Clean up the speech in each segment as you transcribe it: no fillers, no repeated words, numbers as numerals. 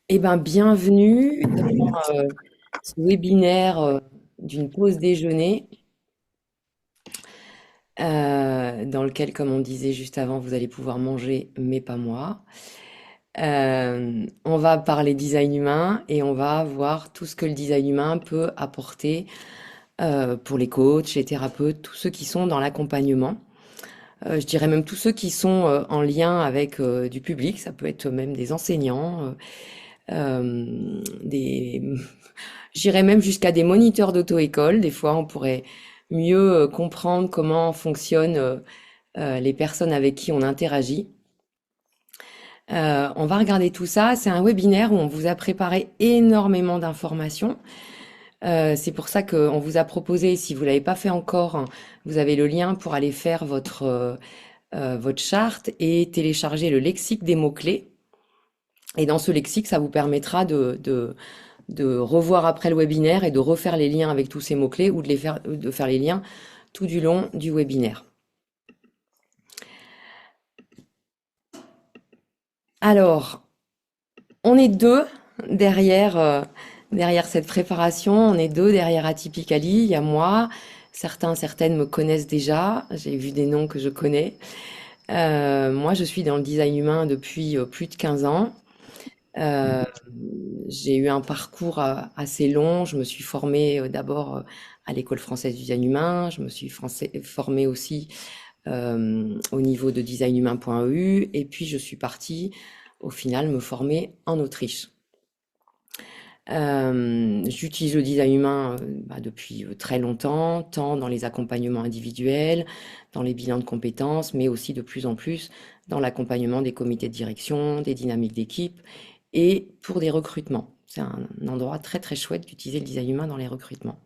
Eh ben, bienvenue dans ce webinaire d'une pause déjeuner dans lequel, comme on disait juste avant, vous allez pouvoir manger, mais pas moi. On va parler design humain et on va voir tout ce que le design humain peut apporter pour les coachs, les thérapeutes, tous ceux qui sont dans l'accompagnement. Je dirais même tous ceux qui sont en lien avec du public, ça peut être même des enseignants, des j'irais même jusqu'à des moniteurs d'auto-école. Des fois, on pourrait mieux comprendre comment fonctionnent les personnes avec qui on interagit. On va regarder tout ça. C'est un webinaire où on vous a préparé énormément d'informations. C'est pour ça qu'on vous a proposé, si vous l'avez pas fait encore, hein, vous avez le lien pour aller faire votre charte et télécharger le lexique des mots-clés. Et dans ce lexique, ça vous permettra de revoir après le webinaire et de refaire les liens avec tous ces mots-clés ou de faire les liens tout du long du webinaire. Alors, on est deux derrière, derrière cette préparation. On est deux derrière Atypically. Il y a moi. Certains, certaines me connaissent déjà. J'ai vu des noms que je connais. Moi, je suis dans le design humain depuis plus de 15 ans. Euh, j'ai eu un parcours assez long. Je me suis formée d'abord à l'École française du design humain. Je me suis formée aussi au niveau de designhumain.eu. Et puis, je suis partie, au final, me former en Autriche. J'utilise le design humain depuis très longtemps, tant dans les accompagnements individuels, dans les bilans de compétences, mais aussi de plus en plus dans l'accompagnement des comités de direction, des dynamiques d'équipe et pour des recrutements. C'est un endroit très très chouette d'utiliser le design humain dans les recrutements.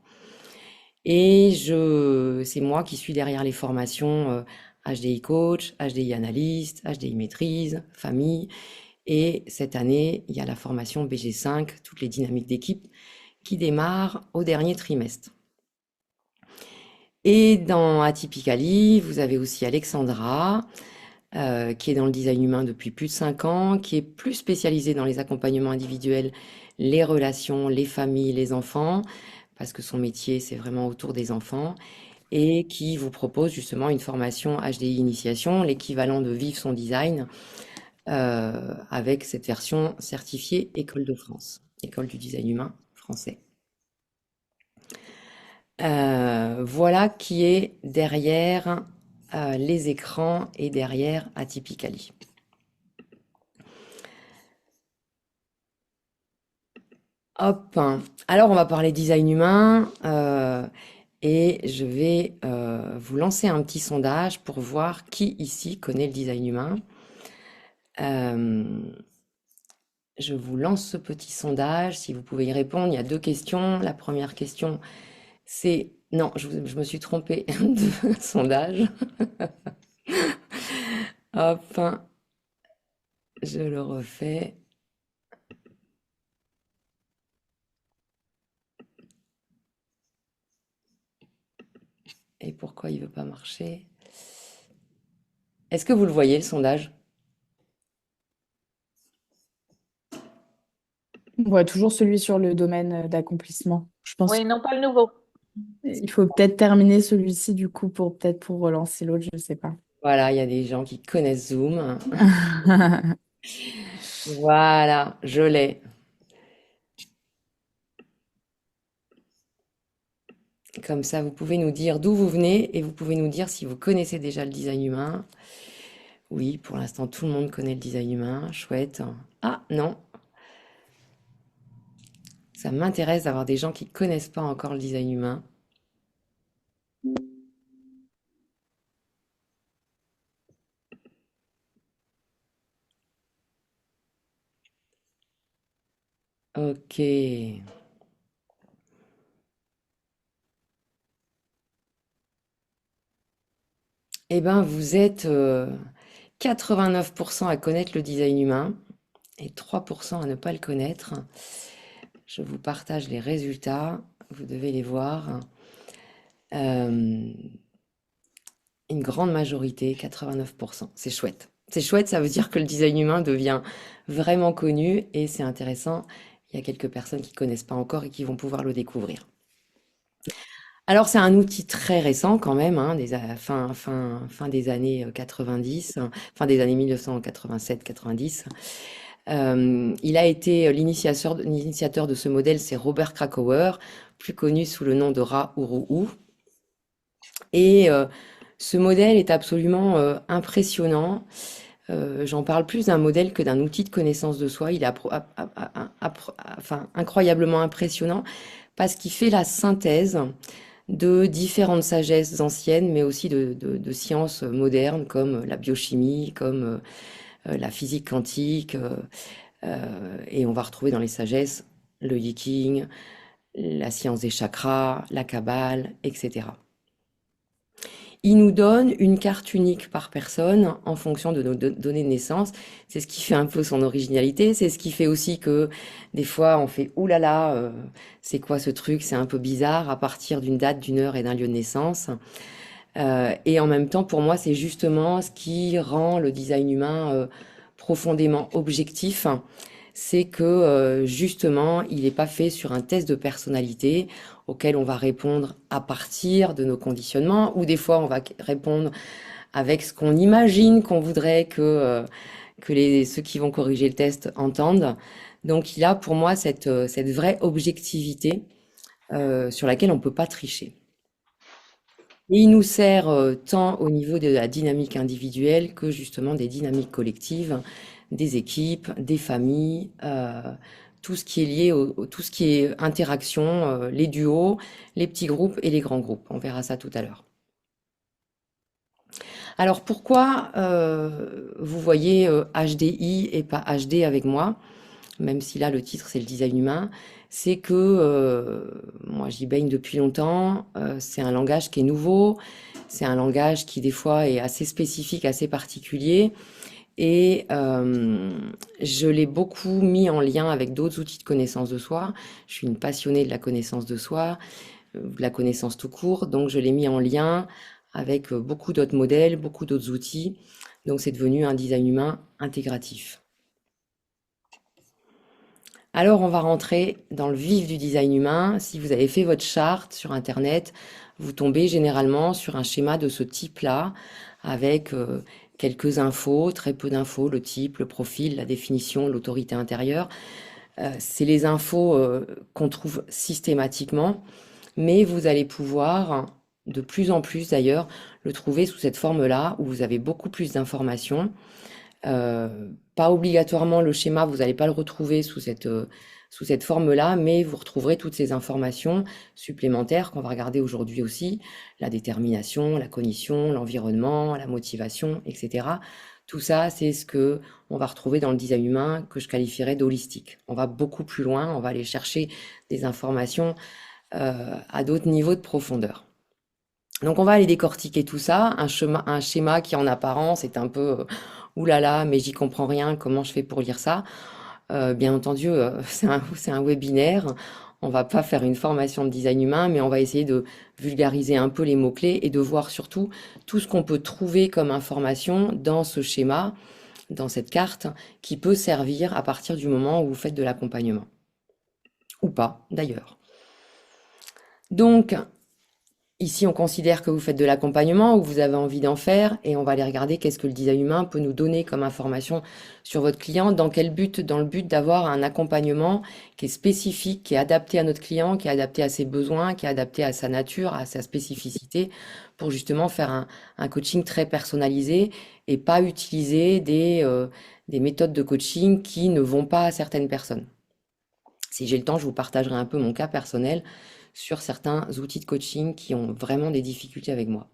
C'est moi qui suis derrière les formations HDI coach, HDI analyste, HDI maîtrise, famille. Et cette année, il y a la formation BG5, toutes les dynamiques d'équipe, qui démarre au dernier trimestre. Et dans Atypically, vous avez aussi Alexandra, qui est dans le design humain depuis plus de 5 ans, qui est plus spécialisée dans les accompagnements individuels, les relations, les familles, les enfants, parce que son métier, c'est vraiment autour des enfants, et qui vous propose justement une formation HDI Initiation, l'équivalent de Vive son design, avec cette version certifiée École de France, École du design humain français. Voilà qui est derrière les écrans et derrière Atypically. Hop. Alors on va parler design humain et je vais vous lancer un petit sondage pour voir qui ici connaît le design humain. Euh, je vous lance ce petit sondage. Si vous pouvez y répondre, il y a deux questions. La première question, c'est... Non, je me suis trompée de sondage. Hop, je le refais. Et pourquoi il veut pas marcher? Est-ce que vous le voyez, le sondage? On voit toujours celui sur le domaine d'accomplissement. Je pense Oui, non, pas le nouveau. qu'il faut peut-être terminer celui-ci du coup pour peut-être pour relancer l'autre, je sais pas. Voilà, il y a des gens qui connaissent Zoom. Voilà, je l'ai. Comme ça, vous pouvez nous dire d'où vous venez et vous pouvez nous dire si vous connaissez déjà le design humain. Oui, pour l'instant, tout le monde connaît le design humain. Chouette. Ah, non, ça m'intéresse d'avoir des gens qui connaissent pas encore le design humain. Ok. Eh ben, vous êtes 89% à connaître le design humain et 3% à ne pas le connaître. Je vous partage les résultats, vous devez les voir. Euh, une grande majorité, 89%. C'est chouette. C'est chouette, ça veut dire que le design humain devient vraiment connu et c'est intéressant. Il y a quelques personnes qui connaissent pas encore et qui vont pouvoir le découvrir. Alors, c'est un outil très récent quand même, hein, fin des années 90, fin des années 1987-90. Il a été l'initiateur de ce modèle, c'est Robert Krakauer, plus connu sous le nom de Ra-Uru-U. Et ce modèle est absolument impressionnant. J'en parle plus d'un modèle que d'un outil de connaissance de soi. Il est enfin, incroyablement impressionnant parce qu'il fait la synthèse de différentes sagesses anciennes, mais aussi de sciences modernes comme la biochimie, comme la physique quantique. Et on va retrouver dans les sagesses le yiking, la science des chakras, la kabbale, etc. Il nous donne une carte unique par personne en fonction de nos données de naissance. C'est ce qui fait un peu son originalité. C'est ce qui fait aussi que des fois on fait ouh là là, c'est quoi ce truc? C'est un peu bizarre à partir d'une date, d'une heure et d'un lieu de naissance. Et en même temps, pour moi, c'est justement ce qui rend le design humain profondément objectif. C'est que justement, il n'est pas fait sur un test de personnalité auquel on va répondre à partir de nos conditionnements, ou des fois on va répondre avec ce qu'on imagine qu'on voudrait que ceux qui vont corriger le test entendent. Donc il a pour moi cette vraie objectivité sur laquelle on ne peut pas tricher. Et il nous sert tant au niveau de la dynamique individuelle que justement des dynamiques collectives, des équipes, des familles, tout ce qui est lié tout ce qui est interaction, les duos, les petits groupes et les grands groupes. On verra ça tout à l'heure. Alors pourquoi vous voyez HDI et pas HD avec moi? Même si là le titre c'est le design humain, c'est que moi j'y baigne depuis longtemps, c'est un langage qui est nouveau, c'est un langage qui des fois est assez spécifique, assez particulier, et je l'ai beaucoup mis en lien avec d'autres outils de connaissance de soi. Je suis une passionnée de la connaissance de soi, de la connaissance tout court, donc je l'ai mis en lien avec beaucoup d'autres modèles, beaucoup d'autres outils, donc c'est devenu un design humain intégratif. Alors, on va rentrer dans le vif du design humain. Si vous avez fait votre charte sur Internet, vous tombez généralement sur un schéma de ce type-là, avec quelques infos, très peu d'infos, le type, le profil, la définition, l'autorité intérieure. C'est les infos qu'on trouve systématiquement, mais vous allez pouvoir, de plus en plus d'ailleurs, le trouver sous cette forme-là, où vous avez beaucoup plus d'informations. Pas obligatoirement le schéma, vous n'allez pas le retrouver sous cette forme-là, mais vous retrouverez toutes ces informations supplémentaires qu'on va regarder aujourd'hui aussi, la détermination, la cognition, l'environnement, la motivation, etc. Tout ça, c'est ce que on va retrouver dans le design humain que je qualifierais d'holistique. On va beaucoup plus loin, on va aller chercher des informations à d'autres niveaux de profondeur. Donc on va aller décortiquer tout ça, un schéma qui en apparence est un peu ouh là là, mais j'y comprends rien, comment je fais pour lire ça? Bien entendu, c'est un webinaire, on va pas faire une formation de design humain, mais on va essayer de vulgariser un peu les mots-clés et de voir surtout tout ce qu'on peut trouver comme information dans ce schéma, dans cette carte, qui peut servir à partir du moment où vous faites de l'accompagnement. Ou pas, d'ailleurs. Donc, ici, on considère que vous faites de l'accompagnement ou que vous avez envie d'en faire et on va aller regarder qu'est-ce que le design humain peut nous donner comme information sur votre client, dans quel but, dans le but d'avoir un accompagnement qui est spécifique, qui est adapté à notre client, qui est adapté à ses besoins, qui est adapté à sa nature, à sa spécificité, pour justement faire un coaching très personnalisé et pas utiliser des méthodes de coaching qui ne vont pas à certaines personnes. Si j'ai le temps, je vous partagerai un peu mon cas personnel sur certains outils de coaching qui ont vraiment des difficultés avec moi.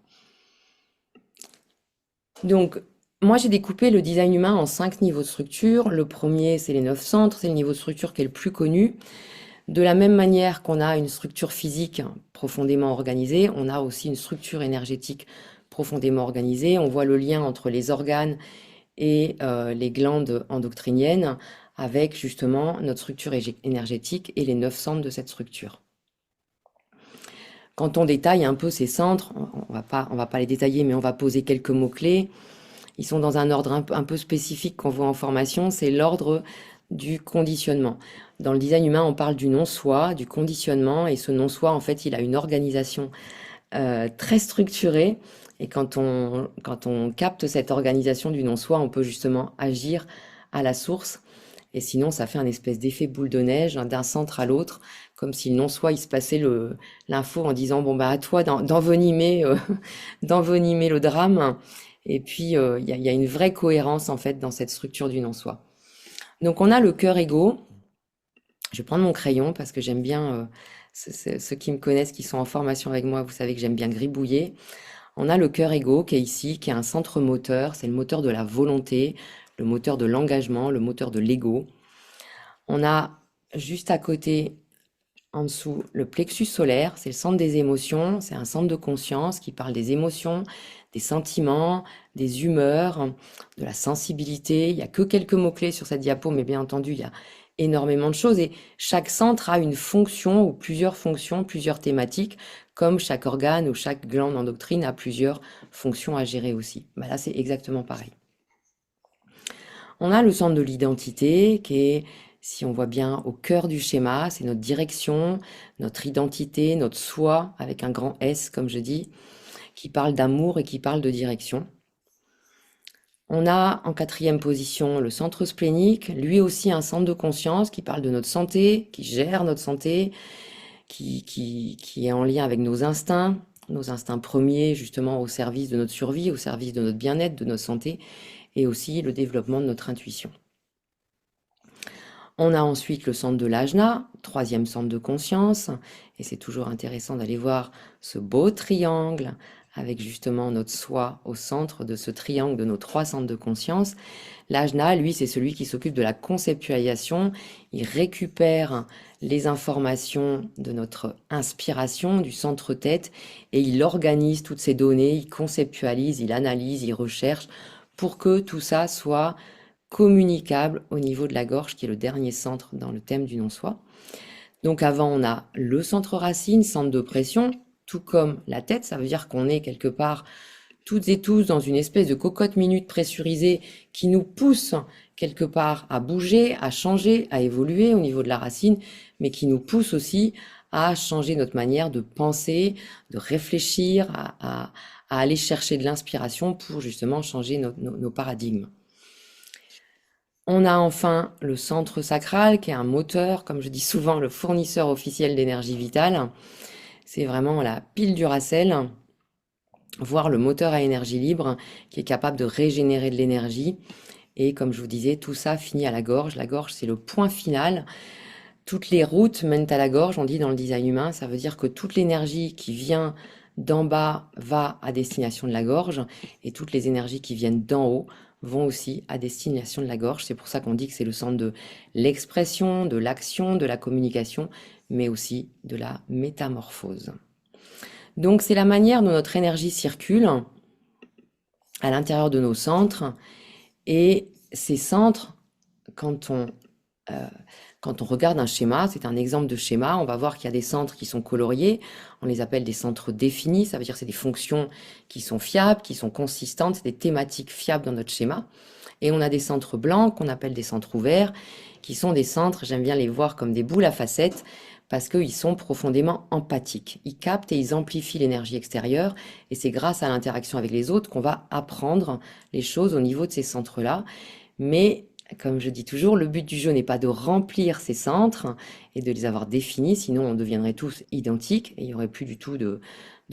Donc, moi, j'ai découpé le design humain en 5 niveaux de structure. Le premier, c'est les 9 centres, c'est le niveau de structure qui est le plus connu. De la même manière qu'on a une structure physique profondément organisée, on a aussi une structure énergétique profondément organisée. On voit le lien entre les organes et les glandes endocriniennes avec justement notre structure énergétique et les 9 centres de cette structure. Quand on détaille un peu ces centres, on va pas les détailler, mais on va poser quelques mots-clés. Ils sont dans un ordre un peu spécifique qu'on voit en formation, c'est l'ordre du conditionnement. Dans le design humain, on parle du non-soi, du conditionnement, et ce non-soi, en fait, il a une organisation très structurée. Et quand on capte cette organisation du non-soi, on peut justement agir à la source. Et sinon, ça fait un espèce d'effet boule de neige, hein, d'un centre à l'autre, comme si le non-soi, il se passait l'info en disant, bon, bah, à toi d'envenimer, d'envenimer le drame. Et puis, il y a une vraie cohérence, en fait, dans cette structure du non-soi. Donc, on a le cœur égo. Je vais prendre mon crayon parce que j'aime bien, ceux qui me connaissent, qui sont en formation avec moi, vous savez que j'aime bien gribouiller. On a le cœur égo qui est ici, qui est un centre moteur. C'est le moteur de la volonté, le moteur de l'engagement, le moteur de l'ego. On a juste à côté, en dessous, le plexus solaire. C'est le centre des émotions. C'est un centre de conscience qui parle des émotions, des sentiments, des humeurs, de la sensibilité. Il n'y a que quelques mots-clés sur cette diapo, mais bien entendu, il y a énormément de choses. Et chaque centre a une fonction ou plusieurs fonctions, plusieurs thématiques, comme chaque organe ou chaque glande endocrine a plusieurs fonctions à gérer aussi. Bah là, c'est exactement pareil. On a le centre de l'identité qui est, si on voit bien, au cœur du schéma, c'est notre direction, notre identité, notre soi, avec un grand S, comme je dis, qui parle d'amour et qui parle de direction. On a en quatrième position le centre splénique, lui aussi un centre de conscience qui parle de notre santé, qui gère notre santé, qui est en lien avec nos instincts premiers justement au service de notre survie, au service de notre bien-être, de notre santé, et aussi le développement de notre intuition. On a ensuite le centre de l'ajna, troisième centre de conscience, et c'est toujours intéressant d'aller voir ce beau triangle avec justement notre soi au centre de ce triangle de nos trois centres de conscience. L'ajna, lui, c'est celui qui s'occupe de la conceptualisation. Il récupère les informations de notre inspiration, du centre tête, et il organise toutes ces données, il conceptualise, il analyse, il recherche pour que tout ça soit communicable au niveau de la gorge, qui est le dernier centre dans le thème du non-soi. Donc avant, on a le centre racine, centre de pression, tout comme la tête. Ça veut dire qu'on est quelque part toutes et tous dans une espèce de cocotte minute pressurisée qui nous pousse quelque part à bouger, à changer, à évoluer au niveau de la racine, mais qui nous pousse aussi à changer notre manière de penser, de réfléchir, à aller chercher de l'inspiration pour justement changer nos paradigmes. On a enfin le centre sacral qui est un moteur, comme je dis souvent, le fournisseur officiel d'énergie vitale. C'est vraiment la pile Duracell, voire le moteur à énergie libre qui est capable de régénérer de l'énergie. Et comme je vous disais, tout ça finit à la gorge. La gorge, c'est le point final. Toutes les routes mènent à la gorge, on dit dans le design humain. Ça veut dire que toute l'énergie qui vient d'en bas va à destination de la gorge et toutes les énergies qui viennent d'en haut vont aussi à destination de la gorge. C'est pour ça qu'on dit que c'est le centre de l'expression, de l'action, de la communication, mais aussi de la métamorphose. Donc c'est la manière dont notre énergie circule à l'intérieur de nos centres. Et ces centres, quand on, euh, quand on regarde un schéma, c'est un exemple de schéma, on va voir qu'il y a des centres qui sont coloriés, on les appelle des centres définis, ça veut dire que c'est des fonctions qui sont fiables, qui sont consistantes, des thématiques fiables dans notre schéma. Et on a des centres blancs qu'on appelle des centres ouverts, qui sont des centres, j'aime bien les voir comme des boules à facettes, parce qu'ils sont profondément empathiques. Ils captent et ils amplifient l'énergie extérieure, et c'est grâce à l'interaction avec les autres qu'on va apprendre les choses au niveau de ces centres-là. Mais, comme je dis toujours, le but du jeu n'est pas de remplir ces centres et de les avoir définis, sinon on deviendrait tous identiques, et il n'y aurait plus du tout de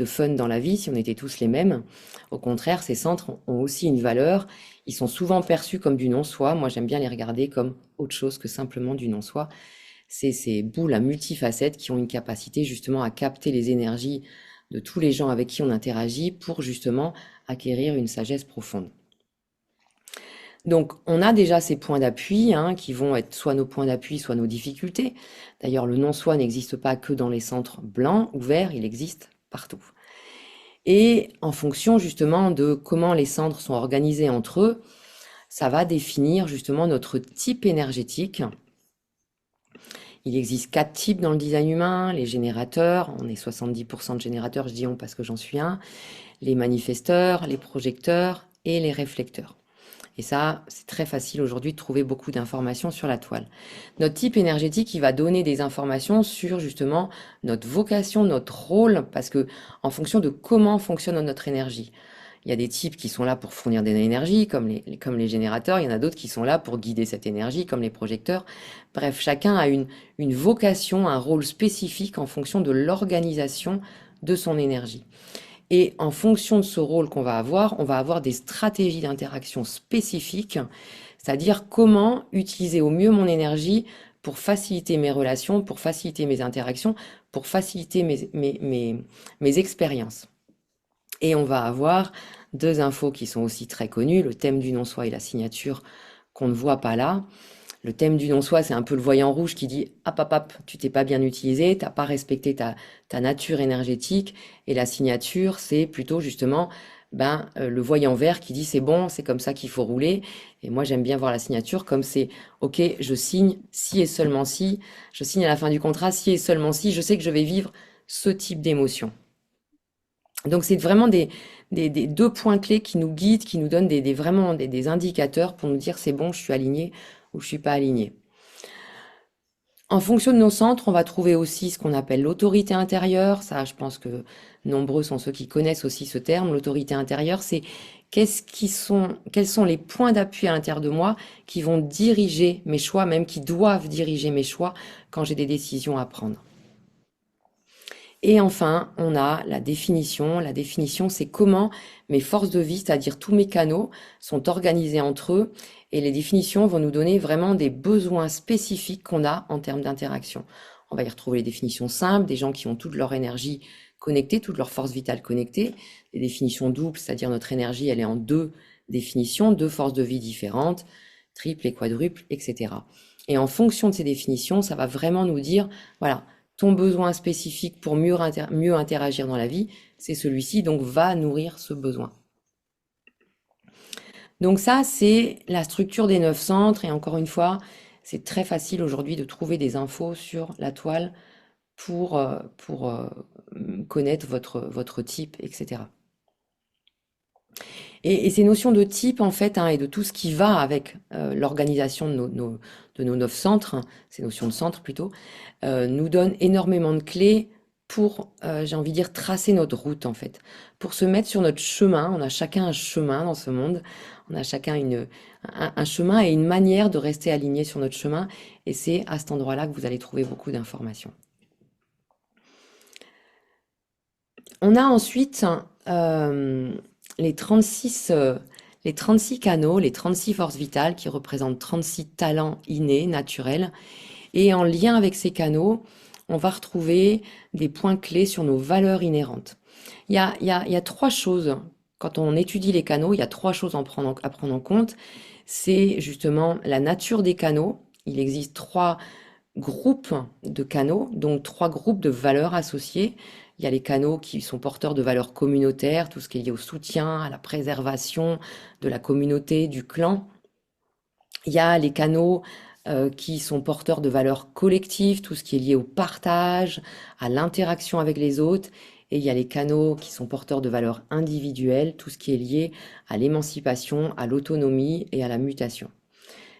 fun dans la vie si on était tous les mêmes. Au contraire, ces centres ont aussi une valeur. Ils sont souvent perçus comme du non-soi. Moi, j'aime bien les regarder comme autre chose que simplement du non-soi. C'est ces boules à multifacettes qui ont une capacité justement à capter les énergies de tous les gens avec qui on interagit pour justement acquérir une sagesse profonde. Donc, on a déjà ces points d'appui qui vont être soit nos points d'appui, soit nos difficultés. D'ailleurs, le non-soi n'existe pas que dans les centres blancs ou verts, il existe partout. Et en fonction justement de comment les centres sont organisés entre eux, ça va définir justement notre type énergétique. Il existe 4 types dans le design humain, les générateurs, on est 70% de générateurs, je dis on parce que j'en suis un, les manifesteurs, les projecteurs et les réflecteurs. Et ça, c'est très facile aujourd'hui de trouver beaucoup d'informations sur la toile. Notre type énergétique, il va donner des informations sur justement notre vocation, notre rôle, parce que en fonction de comment fonctionne notre énergie. Il y a des types qui sont là pour fournir de l'énergie, comme les générateurs. Il y en a d'autres qui sont là pour guider cette énergie, comme les projecteurs. Bref, chacun a une vocation, un rôle spécifique en fonction de l'organisation de son énergie. Et en fonction de ce rôle qu'on va avoir, on va avoir des stratégies d'interaction spécifiques, c'est-à-dire comment utiliser au mieux mon énergie pour faciliter mes relations, pour faciliter mes interactions, pour faciliter mes expériences. Et on va avoir deux infos qui sont aussi très connues, le thème du non-soi et la signature qu'on ne voit pas là. Le thème du non-soi, c'est un peu le voyant rouge qui dit hop, hop, hop, tu t'es pas bien utilisé, t'as pas respecté ta nature énergétique. Et la signature, c'est plutôt justement le voyant vert qui dit c'est bon, c'est comme ça qu'il faut rouler. Et moi, j'aime bien voir la signature comme c'est ok, je signe si et seulement si, je signe à la fin du contrat si et seulement si, je sais que je vais vivre ce type d'émotion. Donc c'est vraiment des deux points clés qui nous guident, qui nous donnent vraiment des indicateurs pour nous dire c'est bon, je suis aligné ou je suis pas aligné. En fonction de nos centres, on va trouver aussi ce qu'on appelle l'autorité intérieure. Ça, je pense que nombreux sont ceux qui connaissent aussi ce terme. L'autorité intérieure, c'est quels sont les points d'appui à l'intérieur de moi qui vont diriger mes choix, même qui doivent diriger mes choix quand j'ai des décisions à prendre. Et enfin, on a la définition. La définition, c'est comment mes forces de vie, c'est-à-dire tous mes canaux, sont organisés entre eux. Et les définitions vont nous donner vraiment des besoins spécifiques qu'on a en termes d'interaction. On va y retrouver les définitions simples, des gens qui ont toute leur énergie connectée, toute leur force vitale connectée. Les définitions doubles, c'est-à-dire notre énergie, elle est en deux définitions, deux forces de vie différentes, triple et quadruple, etc. Et en fonction de ces définitions, ça va vraiment nous dire, voilà, ton besoin spécifique pour mieux interagir dans la vie, c'est celui-ci, donc va nourrir ce besoin. Donc ça, c'est la structure des 9 centres, et encore une fois, c'est très facile aujourd'hui de trouver des infos sur la toile pour connaître votre type, etc. Et ces notions de type, en fait, et de tout ce qui va avec l'organisation de nos 9 centres, ces notions de centre plutôt, nous donnent énormément de clés pour, j'ai envie de dire, tracer notre route, en fait. Pour se mettre sur notre chemin. On a chacun un chemin dans ce monde. On a chacun un chemin et une manière de rester aligné sur notre chemin. Et c'est à cet endroit-là que vous allez trouver beaucoup d'informations. On a ensuite les 36 canaux, les 36 forces vitales qui représentent 36 talents innés, naturels. Et en lien avec ces canaux, on va retrouver des points clés sur nos valeurs inhérentes. Il y a trois choses. Quand on étudie les canaux, il y a trois choses à prendre en compte. C'est justement la nature des canaux. Il existe trois groupes de canaux, donc trois groupes de valeurs associées. Il y a les canaux qui sont porteurs de valeurs communautaires, tout ce qui est lié au soutien, à la préservation de la communauté, du clan. Il y a les canaux qui sont porteurs de valeurs collectives, tout ce qui est lié au partage, à l'interaction avec les autres. Et il y a les canaux qui sont porteurs de valeurs individuelles, tout ce qui est lié à l'émancipation, à l'autonomie et à la mutation.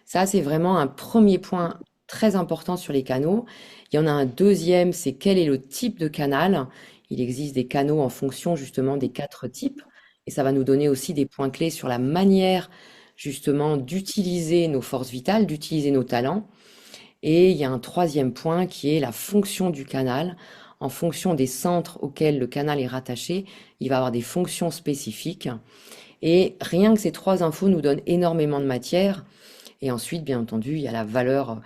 Ça, c'est vraiment un premier point très important sur les canaux. Il y en a un deuxième, c'est quel est le type de canal. Il existe des canaux en fonction justement des quatre types. Et ça va nous donner aussi des points clés sur la manière justement d'utiliser nos forces vitales, d'utiliser nos talents. Et il y a un troisième point qui est la fonction du canal. En fonction des centres auxquels le canal est rattaché, il va avoir des fonctions spécifiques. Et rien que ces trois infos nous donnent énormément de matière. Et ensuite, bien entendu, il y a la valeur,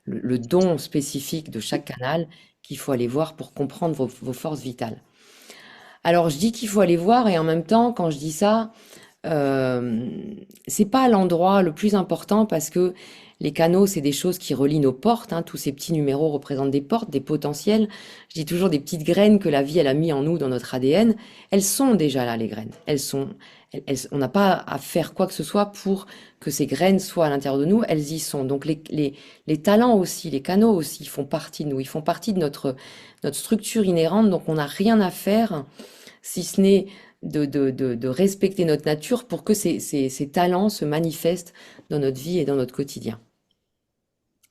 le don spécifique de chaque canal qu'il faut aller voir pour comprendre vos forces vitales. Alors, je dis qu'il faut aller voir, et en même temps, quand je dis ça, c'est pas l'endroit le plus important parce que les canaux, c'est des choses qui relient nos portes. Tous ces petits numéros représentent des portes, des potentiels. Je dis toujours des petites graines que la vie, elle a mis en nous, dans notre ADN. Elles sont déjà là, les graines. On n'a pas à faire quoi que ce soit pour que ces graines soient à l'intérieur de nous. Elles y sont. Donc les talents aussi, les canaux aussi font partie de nous. Ils font partie de notre structure inhérente. Donc on n'a rien à faire si ce n'est de respecter notre nature pour que ces talents se manifestent dans notre vie et dans notre quotidien.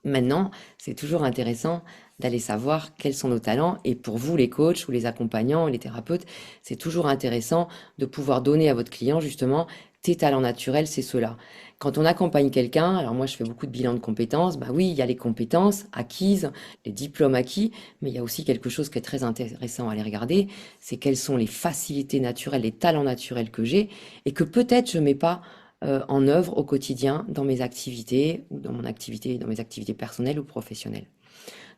Maintenant, c'est toujours intéressant d'aller savoir quels sont nos talents. Et pour vous, les coachs ou les accompagnants, les thérapeutes, c'est toujours intéressant de pouvoir donner à votre client justement tes talents naturels, c'est ceux-là. Quand on accompagne quelqu'un, alors moi je fais beaucoup de bilans de compétences, bah oui, il y a les compétences acquises, les diplômes acquis, mais il y a aussi quelque chose qui est très intéressant à aller regarder, c'est quelles sont les facilités naturelles, les talents naturels que j'ai et que peut-être je mets pas en œuvre au quotidien dans mes activités ou dans mon activité, dans mes activités personnelles ou professionnelles.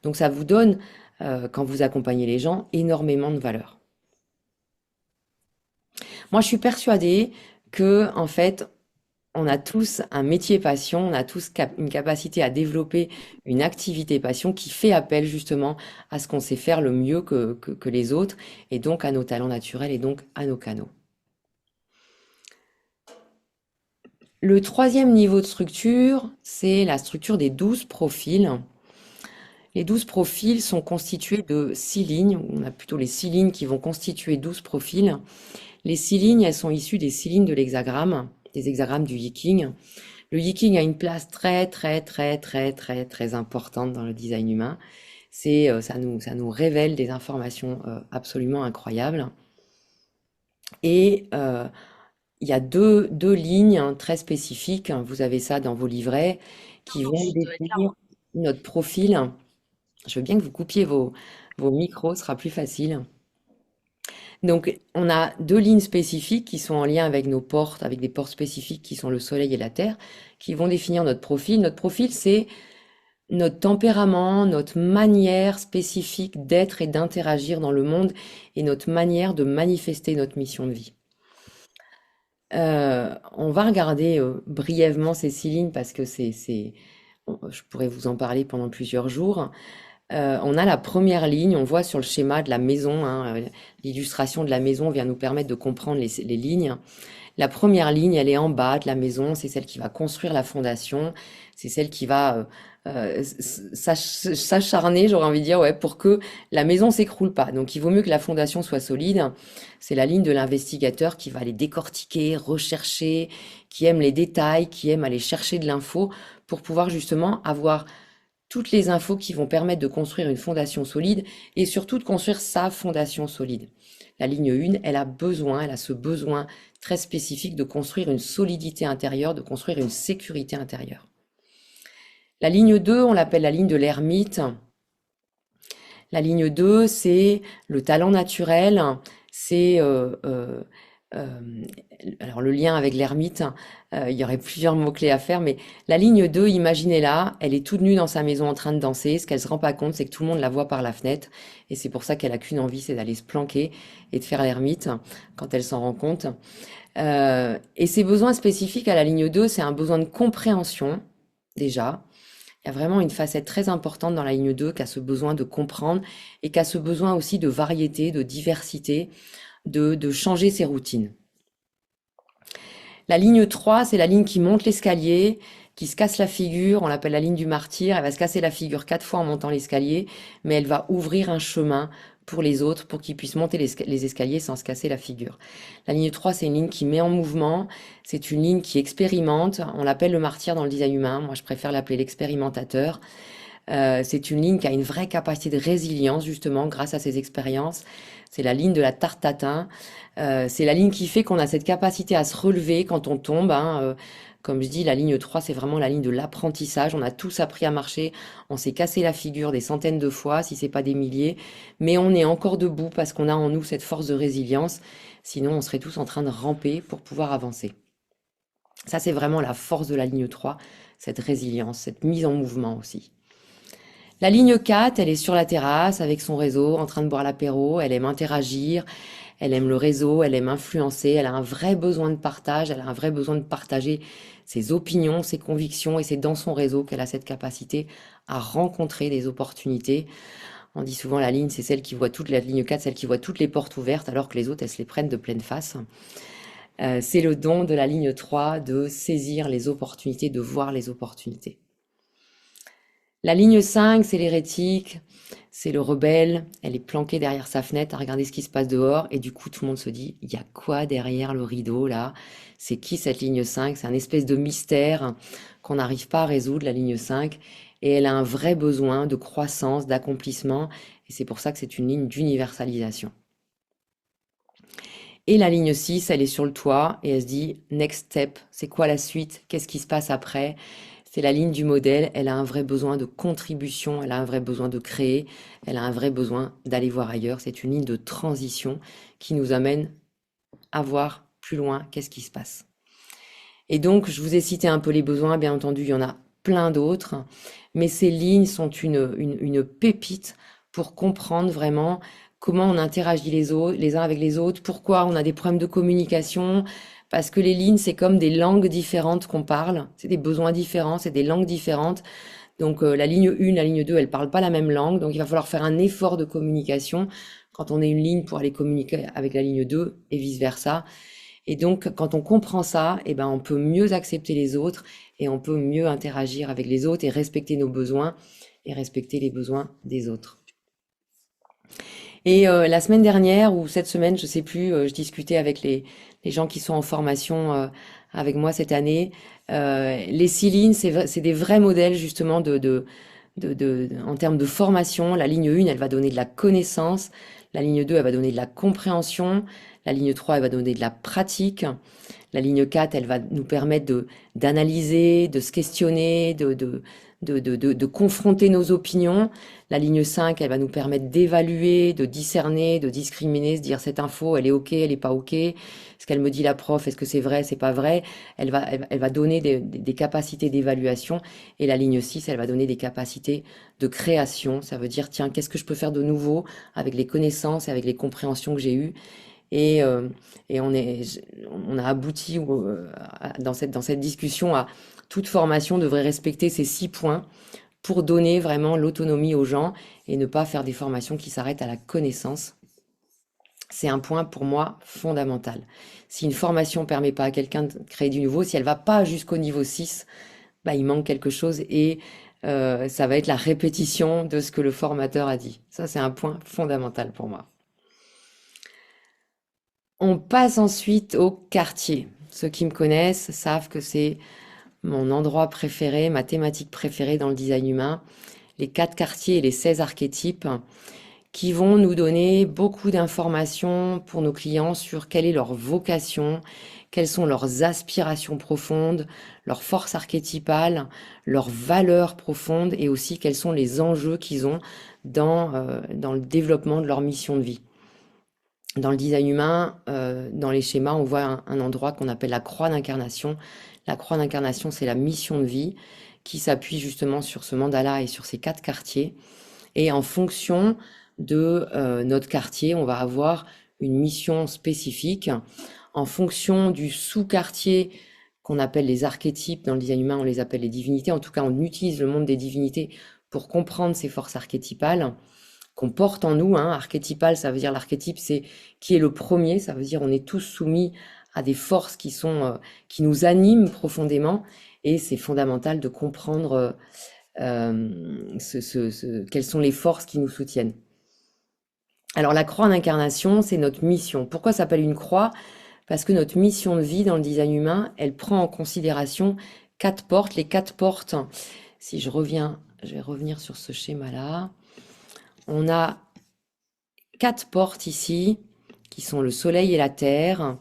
Donc ça vous donne, quand vous accompagnez les gens, énormément de valeur. Moi, je suis persuadée que, en fait, on a tous un métier passion, on a tous une capacité à développer une activité passion qui fait appel justement à ce qu'on sait faire le mieux que les autres, et donc à nos talents naturels et donc à nos canaux. Le troisième niveau de structure, c'est la structure des 12 profils. Les 12 profils sont constitués de 6 lignes. On a plutôt les 6 lignes qui vont constituer 12 profils. Les 6 lignes, elles sont issues des 6 lignes de l'hexagramme, des hexagrammes du Yiking. Le Yiking a une place très, très, très, très, très, très importante dans le design humain. Ça nous révèle des informations absolument incroyables. Et il y a deux lignes très spécifiques. Vous avez ça dans vos livrets qui vont définir notre profil. Je veux bien que vous coupiez vos micros, ce sera plus facile. Donc, on a deux lignes spécifiques qui sont en lien avec nos portes, avec des portes spécifiques qui sont le Soleil et la Terre, qui vont définir notre profil. Notre profil, c'est notre tempérament, notre manière spécifique d'être et d'interagir dans le monde et notre manière de manifester notre mission de vie. On va regarder brièvement ces 6 lignes parce que je pourrais vous en parler pendant plusieurs jours. On a la première ligne, on voit sur le schéma de la maison, hein, l'illustration de la maison vient nous permettre de comprendre les lignes. La première ligne, elle est en bas de la maison, c'est celle qui va construire la fondation, c'est celle qui va s'acharner, j'aurais envie de dire, ouais, pour que la maison s'écroule pas. Donc il vaut mieux que la fondation soit solide. C'est la ligne de l'investigateur qui va aller décortiquer, rechercher, qui aime les détails, qui aime aller chercher de l'info pour pouvoir justement avoir toutes les infos qui vont permettre de construire une fondation solide et surtout de construire sa fondation solide. La ligne 1, elle a ce besoin très spécifique de construire une solidité intérieure, de construire une sécurité intérieure. La ligne 2, on l'appelle la ligne de l'ermite. La ligne 2, c'est le talent naturel, c'est euh, alors le lien avec l'ermite, il y aurait plusieurs mots-clés à faire, mais la ligne 2, imaginez-la, elle est toute nue dans sa maison en train de danser. Ce qu'elle se rend pas compte, c'est que tout le monde la voit par la fenêtre, et c'est pour ça qu'elle a qu'une envie, c'est d'aller se planquer et de faire l'ermite quand elle s'en rend compte. Et ses besoins spécifiques à la ligne 2, c'est un besoin de compréhension, déjà. Il y a vraiment une facette très importante dans la ligne 2 qui a ce besoin de comprendre et qui a ce besoin aussi de variété, de diversité, de changer ses routines. La ligne 3, c'est la ligne qui monte l'escalier, qui se casse la figure, on l'appelle la ligne du martyr. Elle va se casser la figure 4 fois en montant l'escalier, mais elle va ouvrir un chemin pour les autres, pour qu'ils puissent monter les escaliers sans se casser la figure. La ligne 3, c'est une ligne qui met en mouvement, c'est une ligne qui expérimente, on l'appelle le martyr dans le design humain, moi je préfère l'appeler l'expérimentateur. C'est une ligne qui a une vraie capacité de résilience, justement, grâce à ses expériences. C'est la ligne de la tarte tatin. C'est la ligne qui fait qu'on a cette capacité à se relever quand on tombe, hein. Comme je dis, la ligne 3, c'est vraiment la ligne de l'apprentissage. On a tous appris à marcher. On s'est cassé la figure des centaines de fois, si c'est pas des milliers. Mais on est encore debout parce qu'on a en nous cette force de résilience. Sinon, on serait tous en train de ramper pour pouvoir avancer. Ça, c'est vraiment la force de la ligne 3, cette résilience, cette mise en mouvement aussi. La ligne 4, elle est sur la terrasse avec son réseau, en train de boire l'apéro, elle aime interagir, elle aime le réseau, elle aime influencer, elle a un vrai besoin de partage, elle a un vrai besoin de partager ses opinions, ses convictions, et c'est dans son réseau qu'elle a cette capacité à rencontrer des opportunités. On dit souvent la ligne, c'est celle qui voit la ligne 4, celle qui voit toutes les portes ouvertes, alors que les autres, elles se les prennent de pleine face. C'est le don de la ligne 3 de saisir les opportunités, de voir les opportunités. La ligne 5, c'est l'hérétique, c'est le rebelle, elle est planquée derrière sa fenêtre à regarder ce qui se passe dehors, et du coup tout le monde se dit, il y a quoi derrière le rideau là? C'est qui cette ligne 5? C'est un espèce de mystère qu'on n'arrive pas à résoudre, la ligne 5, et elle a un vrai besoin de croissance, d'accomplissement, et c'est pour ça que c'est une ligne d'universalisation. Et la ligne 6, elle est sur le toit et elle se dit, next step, c'est quoi la suite? Qu'est-ce qui se passe après? C'est la ligne du modèle, elle a un vrai besoin de contribution, elle a un vrai besoin de créer, elle a un vrai besoin d'aller voir ailleurs. C'est une ligne de transition qui nous amène à voir plus loin qu'est-ce qui se passe. Et donc, je vous ai cité un peu les besoins, bien entendu, il y en a plein d'autres, mais ces lignes sont une pépite pour comprendre vraiment comment on interagit les uns avec les autres, pourquoi on a des problèmes de communication, parce que les lignes, c'est comme des langues différentes qu'on parle, c'est des besoins différents, c'est des langues différentes. Donc, la ligne 1, la ligne 2, elles parlent pas la même langue, donc il va falloir faire un effort de communication quand on est une ligne pour aller communiquer avec la ligne 2 et vice-versa. Et donc, quand on comprend ça, eh ben, on peut mieux accepter les autres et on peut mieux interagir avec les autres et respecter nos besoins et respecter les besoins des autres. Et la semaine dernière ou cette semaine, je sais plus, je discutais avec les gens qui sont en formation avec moi cette année. Les 6 lignes, c'est des vrais modèles justement en termes de formation. La ligne 1, elle va donner de la connaissance. La ligne 2, elle va donner de la compréhension. La ligne 3, elle va donner de la pratique. La ligne 4, elle va nous permettre d'analyser, de se questionner, de confronter nos opinions. La ligne 5, elle va nous permettre d'évaluer, de discerner, de discriminer, se dire cette info, elle est OK, elle est pas OK. Ce qu'elle me dit la prof, est-ce que c'est vrai, c'est pas vrai? Elle va donner des capacités d'évaluation. Et la ligne 6, elle va donner des capacités de création. Ça veut dire, tiens, qu'est-ce que je peux faire de nouveau avec les connaissances et avec les compréhensions que j'ai eues? Et, euh, et on a abouti dans cette discussion à toute formation devrait respecter ces 6 points pour donner vraiment l'autonomie aux gens et ne pas faire des formations qui s'arrêtent à la connaissance. C'est un point pour moi fondamental. Si une formation ne permet pas à quelqu'un de créer du nouveau, si elle va pas jusqu'au niveau 6, bah, il manque quelque chose et ça va être la répétition de ce que le formateur a dit. Ça, c'est un point fondamental pour moi. On passe ensuite au quartier. Ceux qui me connaissent savent que c'est mon endroit préféré, ma thématique préférée dans le design humain. Les 4 quartiers et les 16 archétypes qui vont nous donner beaucoup d'informations pour nos clients sur quelle est leur vocation, quelles sont leurs aspirations profondes, leurs forces archétypales, leurs valeurs profondes et aussi quels sont les enjeux qu'ils ont dans le développement de leur mission de vie. Dans le design humain, dans les schémas, on voit un endroit qu'on appelle la croix d'incarnation. La croix d'incarnation, c'est la mission de vie qui s'appuie justement sur ce mandala et sur ces 4 quartiers. Et en fonction de notre quartier, on va avoir une mission spécifique. En fonction du sous-quartier qu'on appelle les archétypes, dans le design humain, on les appelle les divinités. En tout cas, on utilise le monde des divinités pour comprendre ces forces archétypales qu'on porte en nous. Archétypal, ça veut dire l'archétype, c'est qui est le premier. Ça veut dire on est tous soumis à des forces qui nous animent profondément. Et c'est fondamental de comprendre quelles sont les forces qui nous soutiennent. Alors la croix d'incarnation, c'est notre mission. Pourquoi ça s'appelle une croix? Parce que notre mission de vie dans le design humain, elle prend en considération 4 portes. Les 4 portes, si je vais revenir sur ce schéma-là. On a 4 portes ici, qui sont le soleil et la terre,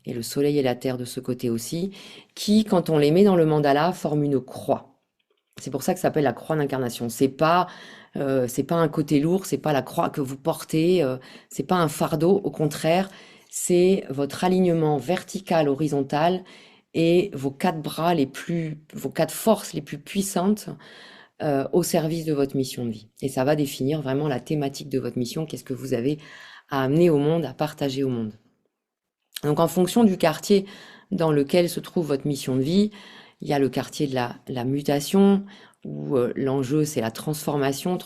et le soleil et la terre de ce côté aussi, qui, quand on les met dans le mandala, forment une croix. C'est pour ça que ça s'appelle la croix d'incarnation. C'est pas un côté lourd, c'est pas la croix que vous portez, c'est pas un fardeau. Au contraire, c'est votre alignement vertical, horizontal et vos 4 bras vos 4 forces les plus puissantes au service de votre mission de vie. Et ça va définir vraiment la thématique de votre mission. Qu'est-ce que vous avez à amener au monde, à partager au monde. Donc, en fonction du quartier dans lequel se trouve votre mission de vie, il y a le quartier de la mutation, où l'enjeu, c'est la transformation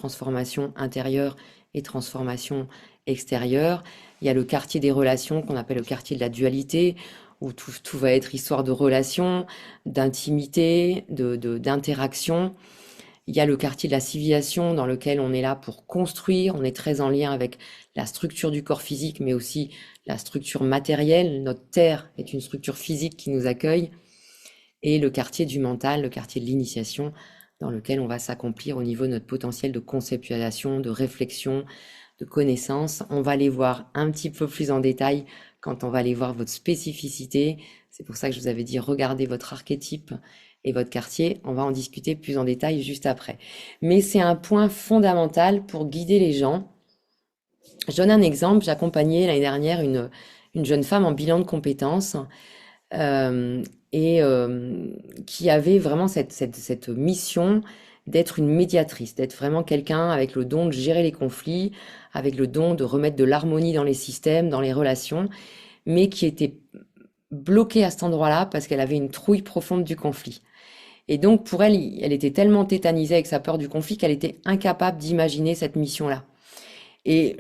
intérieure et transformation extérieure. Il y a le quartier des relations, qu'on appelle le quartier de la dualité, où tout va être histoire de relations, d'intimité, d'interaction. Il y a le quartier de la civilisation dans lequel on est là pour construire. On est très en lien avec la structure du corps physique, mais aussi la structure matérielle. Notre terre est une structure physique qui nous accueille. Et le quartier du mental, le quartier de l'initiation, dans lequel on va s'accomplir au niveau de notre potentiel de conceptualisation, de réflexion, de connaissance. On va les voir un petit peu plus en détail quand on va aller voir votre spécificité. C'est pour ça que je vous avais dit, regardez votre archétype et votre quartier. On va en discuter plus en détail juste après. Mais c'est un point fondamental pour guider les gens. Je donne un exemple. J'accompagnais l'année dernière une jeune femme en bilan de compétences euh, qui avait vraiment cette mission d'être une médiatrice, d'être vraiment quelqu'un avec le don de gérer les conflits, avec le don de remettre de l'harmonie dans les systèmes, dans les relations, mais qui était bloquée à cet endroit-là parce qu'elle avait une trouille profonde du conflit. Et donc pour elle, elle était tellement tétanisée avec sa peur du conflit qu'elle était incapable d'imaginer cette mission-là. Et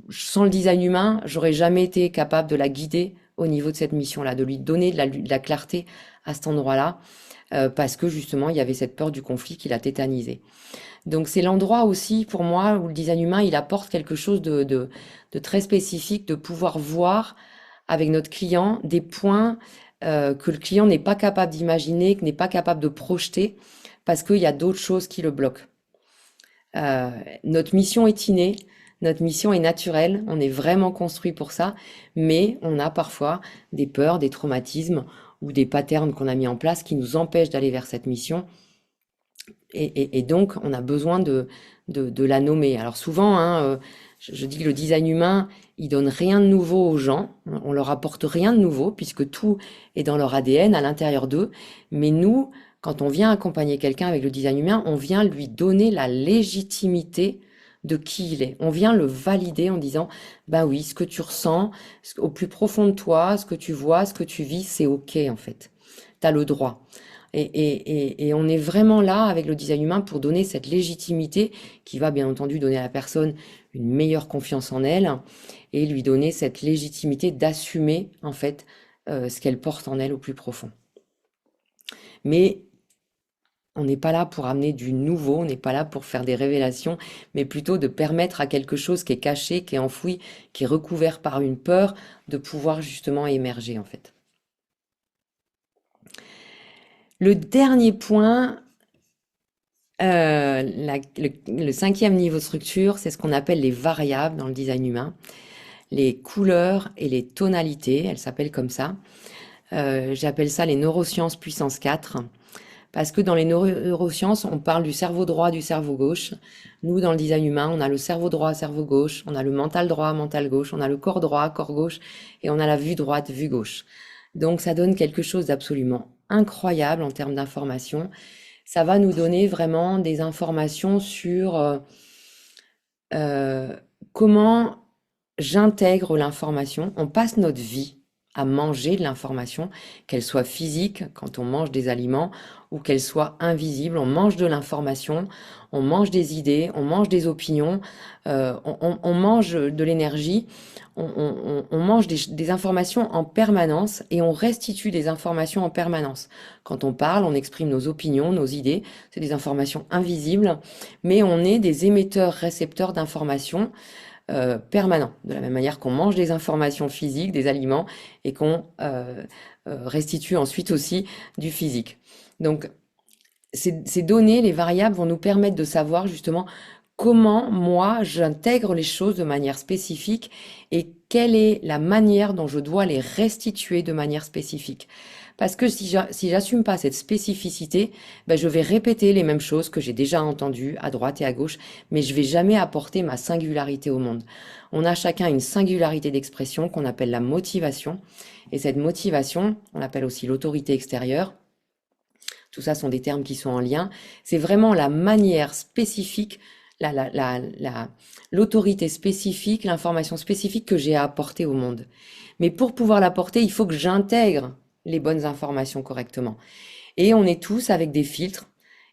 sans le design humain, j'aurais jamais été capable de la guider au niveau de cette mission-là, de lui donner de la clarté à cet endroit-là, parce que justement, il y avait cette peur du conflit qui l'a tétanisée. Donc c'est l'endroit aussi, pour moi, où le design humain, il apporte quelque chose de très spécifique, de pouvoir voir avec notre client des points que le client n'est pas capable d'imaginer, que n'est pas capable de projeter, parce qu'il y a d'autres choses qui le bloquent. Euh, Notre mission est innée, notre mission est naturelle, on est vraiment construit pour ça, mais on a parfois des peurs, des traumatismes ou des patterns qu'on a mis en place qui nous empêchent d'aller vers cette mission. Et donc, on a besoin de la nommer. Alors souvent, hein, je dis que le design humain, il donne rien de nouveau aux gens, on leur apporte rien de nouveau puisque tout est dans leur ADN à l'intérieur d'eux. Mais nous, quand on vient accompagner quelqu'un avec le design humain, on vient lui donner la légitimité de qui il est. On vient le valider en disant, bah oui, ce que tu ressens, au plus profond de toi, ce que tu vois, ce que tu vis, c'est OK en fait. T'as le droit. Et on est vraiment là avec le design humain pour donner cette légitimité qui va bien entendu donner à la personne une meilleure confiance en elle et lui donner cette légitimité d'assumer en fait ce qu'elle porte en elle au plus profond. Mais on n'est pas là pour amener du nouveau, on n'est pas là pour faire des révélations, mais plutôt de permettre à quelque chose qui est caché, qui est enfoui, qui est recouvert par une peur, de pouvoir justement émerger en fait. Le dernier point, le cinquième niveau de structure, c'est ce qu'on appelle les variables dans le design humain, les couleurs et les tonalités, elles s'appellent comme ça. J'appelle ça les neurosciences puissance 4, parce que dans les neurosciences, on parle du cerveau droit, du cerveau gauche. Nous, dans le design humain, on a le cerveau droit, cerveau gauche, on a le mental droit, mental gauche, on a le corps droit, corps gauche, et on a la vue droite, vue gauche. Donc ça donne quelque chose d'absolument incroyable en termes d'information. Ça va nous donner vraiment des informations sur comment j'intègre l'information. On passe notre vie à manger de l'information, qu'elle soit physique quand on mange des aliments ou qu'elle soit invisible. On mange de l'information, on mange des idées, on mange des opinions, on mange de l'énergie, on mange des informations en permanence et on restitue des informations en permanence. Quand on parle, on exprime nos opinions, nos idées, c'est des informations invisibles, mais on est des émetteurs-récepteurs d'informations permanent, de la même manière qu'on mange des informations physiques, des aliments, et qu'on restitue ensuite aussi du physique. Donc, ces données, les variables, vont nous permettre de savoir justement comment moi j'intègre les choses de manière spécifique et quelle est la manière dont je dois les restituer de manière spécifique. Parce que si j'assume pas cette spécificité, ben je vais répéter les mêmes choses que j'ai déjà entendues à droite et à gauche, mais je vais jamais apporter ma singularité au monde. On a chacun une singularité d'expression qu'on appelle la motivation. Et cette motivation, on l'appelle aussi l'autorité extérieure. Tout ça sont des termes qui sont en lien. C'est vraiment la manière spécifique, l'autorité spécifique, l'information spécifique que j'ai à apporter au monde. Mais pour pouvoir l'apporter, il faut que j'intègre les bonnes informations correctement. Et on est tous avec des filtres.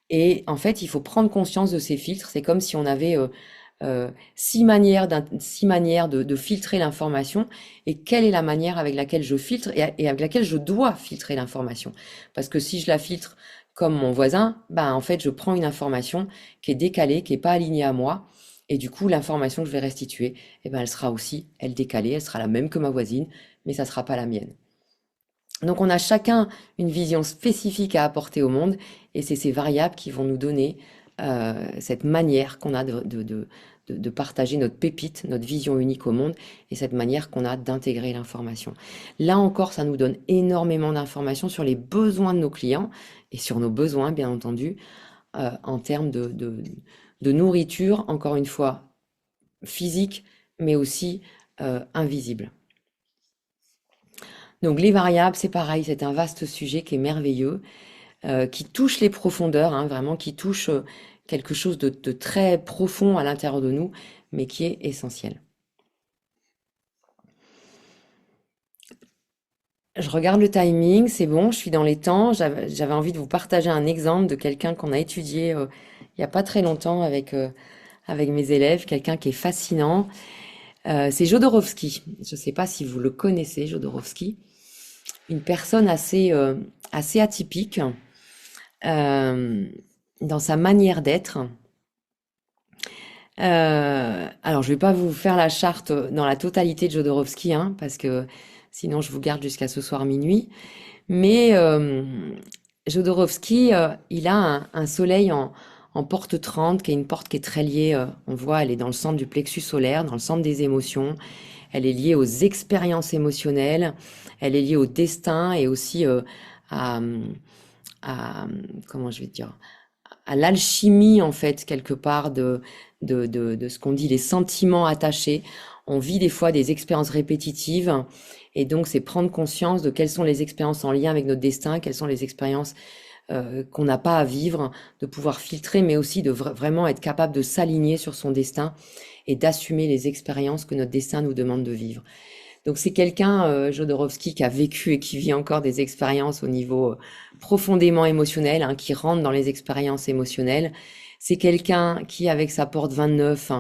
Et en fait, il faut prendre conscience de ces filtres. C'est comme si on avait 6 manières de filtrer l'information. Et quelle est la manière avec laquelle je filtre et avec laquelle je dois filtrer l'information. Parce que si je la filtre comme mon voisin, bah, en fait, je prends une information qui est décalée, qui est pas alignée à moi, et du coup, l'information que je vais restituer, eh ben, elle sera aussi, elle décalée, elle sera la même que ma voisine, mais ça sera pas la mienne. Donc, on a chacun une vision spécifique à apporter au monde, et c'est ces variables qui vont nous donner cette manière qu'on a de partager notre pépite, notre vision unique au monde, et cette manière qu'on a d'intégrer l'information. Là encore, ça nous donne énormément d'informations sur les besoins de nos clients, et sur nos besoins, bien entendu, en termes de nourriture, encore une fois, physique, mais aussi invisible. Donc les variables, c'est pareil, c'est un vaste sujet qui est merveilleux, qui touche les profondeurs, hein, vraiment, qui touche quelque chose de très profond à l'intérieur de nous, mais qui est essentiel. Je regarde le timing, c'est bon, je suis dans les temps. J'avais envie de vous partager un exemple de quelqu'un qu'on a étudié il n'y a pas très longtemps avec mes élèves, quelqu'un qui est fascinant. C'est Jodorowsky. Je ne sais pas si vous le connaissez, Jodorowsky. Une personne assez atypique euh, dans sa manière d'être. Alors, je vais pas vous faire la charte dans la totalité de Jodorowsky, hein, parce que sinon je vous garde jusqu'à ce soir minuit. Mais Jodorowsky, il a un soleil en porte 30, qui est une porte qui est très liée, on voit, elle est dans le centre du plexus solaire, dans le centre des émotions. Elle est liée aux expériences émotionnelles, elle est liée au destin et aussi à, à, comment je vais dire, à l'alchimie, en fait, quelque part, de ce qu'on dit les sentiments attachés. On vit des fois des expériences répétitives, et donc c'est prendre conscience de quelles sont les expériences en lien avec notre destin, quelles sont les expériences qu'on n'a pas à vivre, de pouvoir filtrer, mais aussi de vraiment être capable de s'aligner sur son destin et d'assumer les expériences que notre destin nous demande de vivre. Donc c'est quelqu'un, Jodorowsky, qui a vécu et qui vit encore des expériences au niveau profondément émotionnel, hein, qui rentre dans les expériences émotionnelles. C'est quelqu'un qui, avec sa porte 29,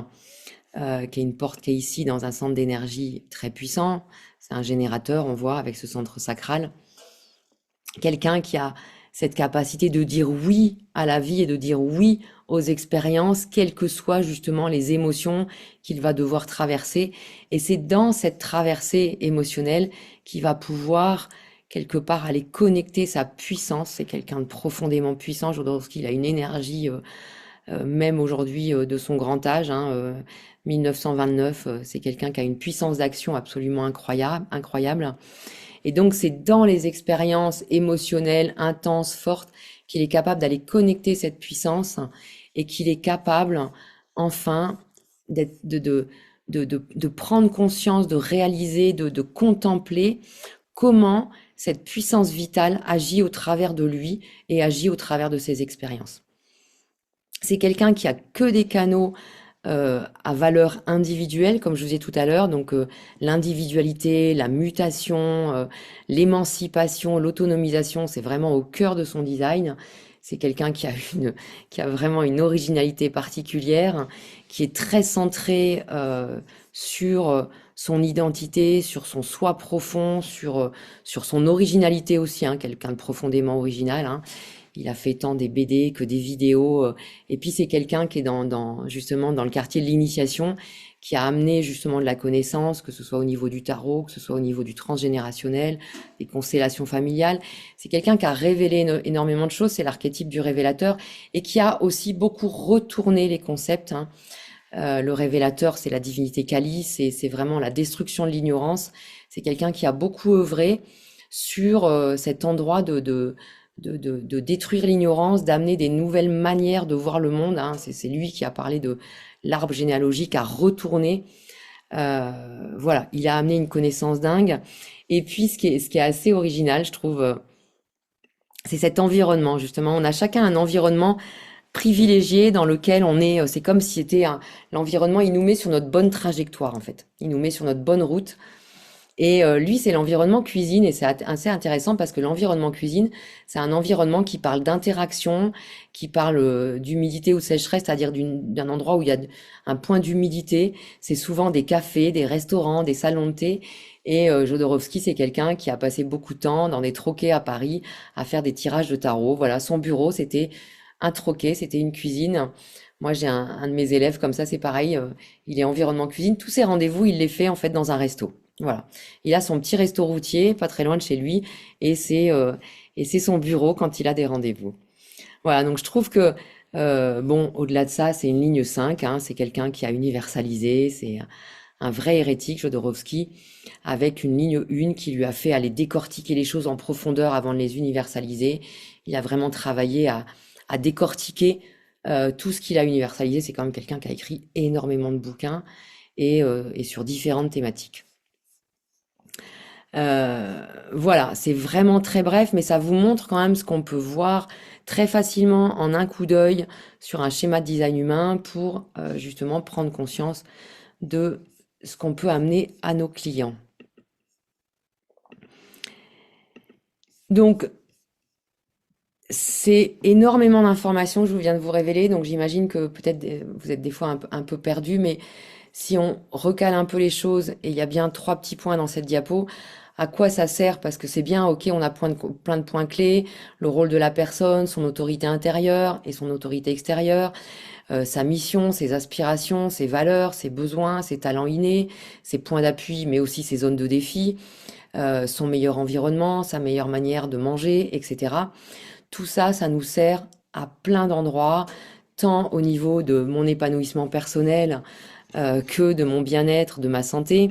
qui est une porte qui est ici dans un centre d'énergie très puissant, c'est un générateur, on voit, avec ce centre sacral. Quelqu'un qui a cette capacité de dire oui à la vie et de dire oui aux expériences, quelles que soient justement les émotions qu'il va devoir traverser. Et c'est dans cette traversée émotionnelle qu'il va pouvoir quelque part aller connecter sa puissance. C'est quelqu'un de profondément puissant. Jodorowsky, il a une énergie, même aujourd'hui, de son grand âge, hein, 1929, c'est quelqu'un qui a une puissance d'action absolument incroyable, incroyable. Et donc, c'est dans les expériences émotionnelles, intenses, fortes, qu'il est capable d'aller connecter cette puissance et qu'il est capable, enfin, d'être, de prendre conscience, de réaliser, de contempler comment cette puissance vitale agit au travers de lui et agit au travers de ses expériences. C'est quelqu'un qui a que des canaux à valeur individuelle, comme je vous disais tout à l'heure, donc l'individualité, la mutation, l'émancipation, l'autonomisation, c'est vraiment au cœur de son design. C'est quelqu'un qui a vraiment une originalité particulière, qui est très centré sur son identité, sur son soi profond, sur son originalité aussi, hein, quelqu'un de profondément original, hein. Il a fait tant des BD que des vidéos. Et puis c'est quelqu'un qui est justement dans le quartier de l'initiation, qui a amené justement de la connaissance, que ce soit au niveau du tarot, que ce soit au niveau du transgénérationnel, des constellations familiales. C'est quelqu'un qui a révélé énormément de choses, c'est l'archétype du révélateur, et qui a aussi beaucoup retourné les concepts, hein. Le révélateur, c'est la divinité Kali, c'est vraiment la destruction de l'ignorance. C'est quelqu'un qui a beaucoup œuvré sur cet endroit de détruire l'ignorance, d'amener des nouvelles manières de voir le monde, hein. C'est lui qui a parlé de l'arbre généalogique à retourner. Voilà, il a amené une connaissance dingue. Et puis, ce qui est assez original, je trouve, c'est cet environnement, justement. On a chacun un environnement privilégié dans lequel on est. C'est comme si c'était l'environnement, il nous met sur notre bonne trajectoire, en fait. Il nous met sur notre bonne route. Et lui, c'est l'environnement cuisine et c'est assez intéressant parce que l'environnement cuisine, c'est un environnement qui parle d'interaction, qui parle d'humidité ou sécheresse, c'est-à-dire d'un endroit où il y a un point d'humidité. C'est souvent des cafés, des restaurants, des salons de thé. Et Jodorowsky, c'est quelqu'un qui a passé beaucoup de temps dans des troquets à Paris à faire des tirages de tarot. Voilà, son bureau, c'était un troquet, c'était une cuisine. Moi, j'ai un de mes élèves comme ça, c'est pareil. Il est environnement cuisine. Tous ses rendez-vous, il les fait en fait dans un resto. Voilà. Il a son petit resto routier, pas très loin de chez lui, et c'est son bureau quand il a des rendez-vous. Voilà, donc je trouve que bon, au-delà de ça, c'est une ligne 5, hein, c'est quelqu'un qui a universalisé, c'est un vrai hérétique, Jodorowsky, avec une ligne 1 qui lui a fait aller décortiquer les choses en profondeur avant de les universaliser. Il a vraiment travaillé à décortiquer tout ce qu'il a universalisé. C'est quand même quelqu'un qui a écrit énormément de bouquins et sur différentes thématiques. Voilà, c'est vraiment très bref, mais ça vous montre quand même ce qu'on peut voir très facilement en un coup d'œil sur un schéma de design humain pour justement prendre conscience de ce qu'on peut amener à nos clients. Donc, c'est énormément d'informations que je viens de vous révéler, donc j'imagine que peut-être vous êtes des fois un peu perdu, mais si on recale un peu les choses, et il y a bien trois petits points dans cette diapo, à quoi ça sert? Parce que c'est bien, ok, on a plein de points clés, le rôle de la personne, son autorité intérieure et son autorité extérieure, sa mission, ses aspirations, ses valeurs, ses besoins, ses talents innés, ses points d'appui, mais aussi ses zones de défi, son meilleur environnement, sa meilleure manière de manger, etc. Tout ça, ça nous sert à plein d'endroits, tant au niveau de mon épanouissement personnel que de mon bien-être, de ma santé.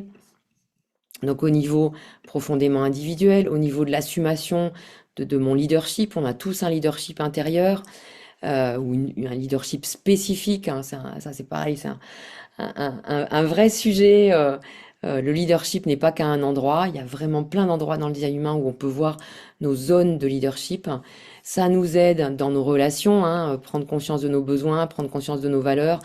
Donc au niveau profondément individuel, au niveau de l'assumation de mon leadership, on a tous un leadership intérieur ou un leadership spécifique, hein, ça c'est pareil, c'est un vrai sujet. Le leadership n'est pas qu'à un endroit, il y a vraiment plein d'endroits dans le design humain où on peut voir nos zones de leadership. Ça nous aide dans nos relations, hein, prendre conscience de nos besoins, prendre conscience de nos valeurs.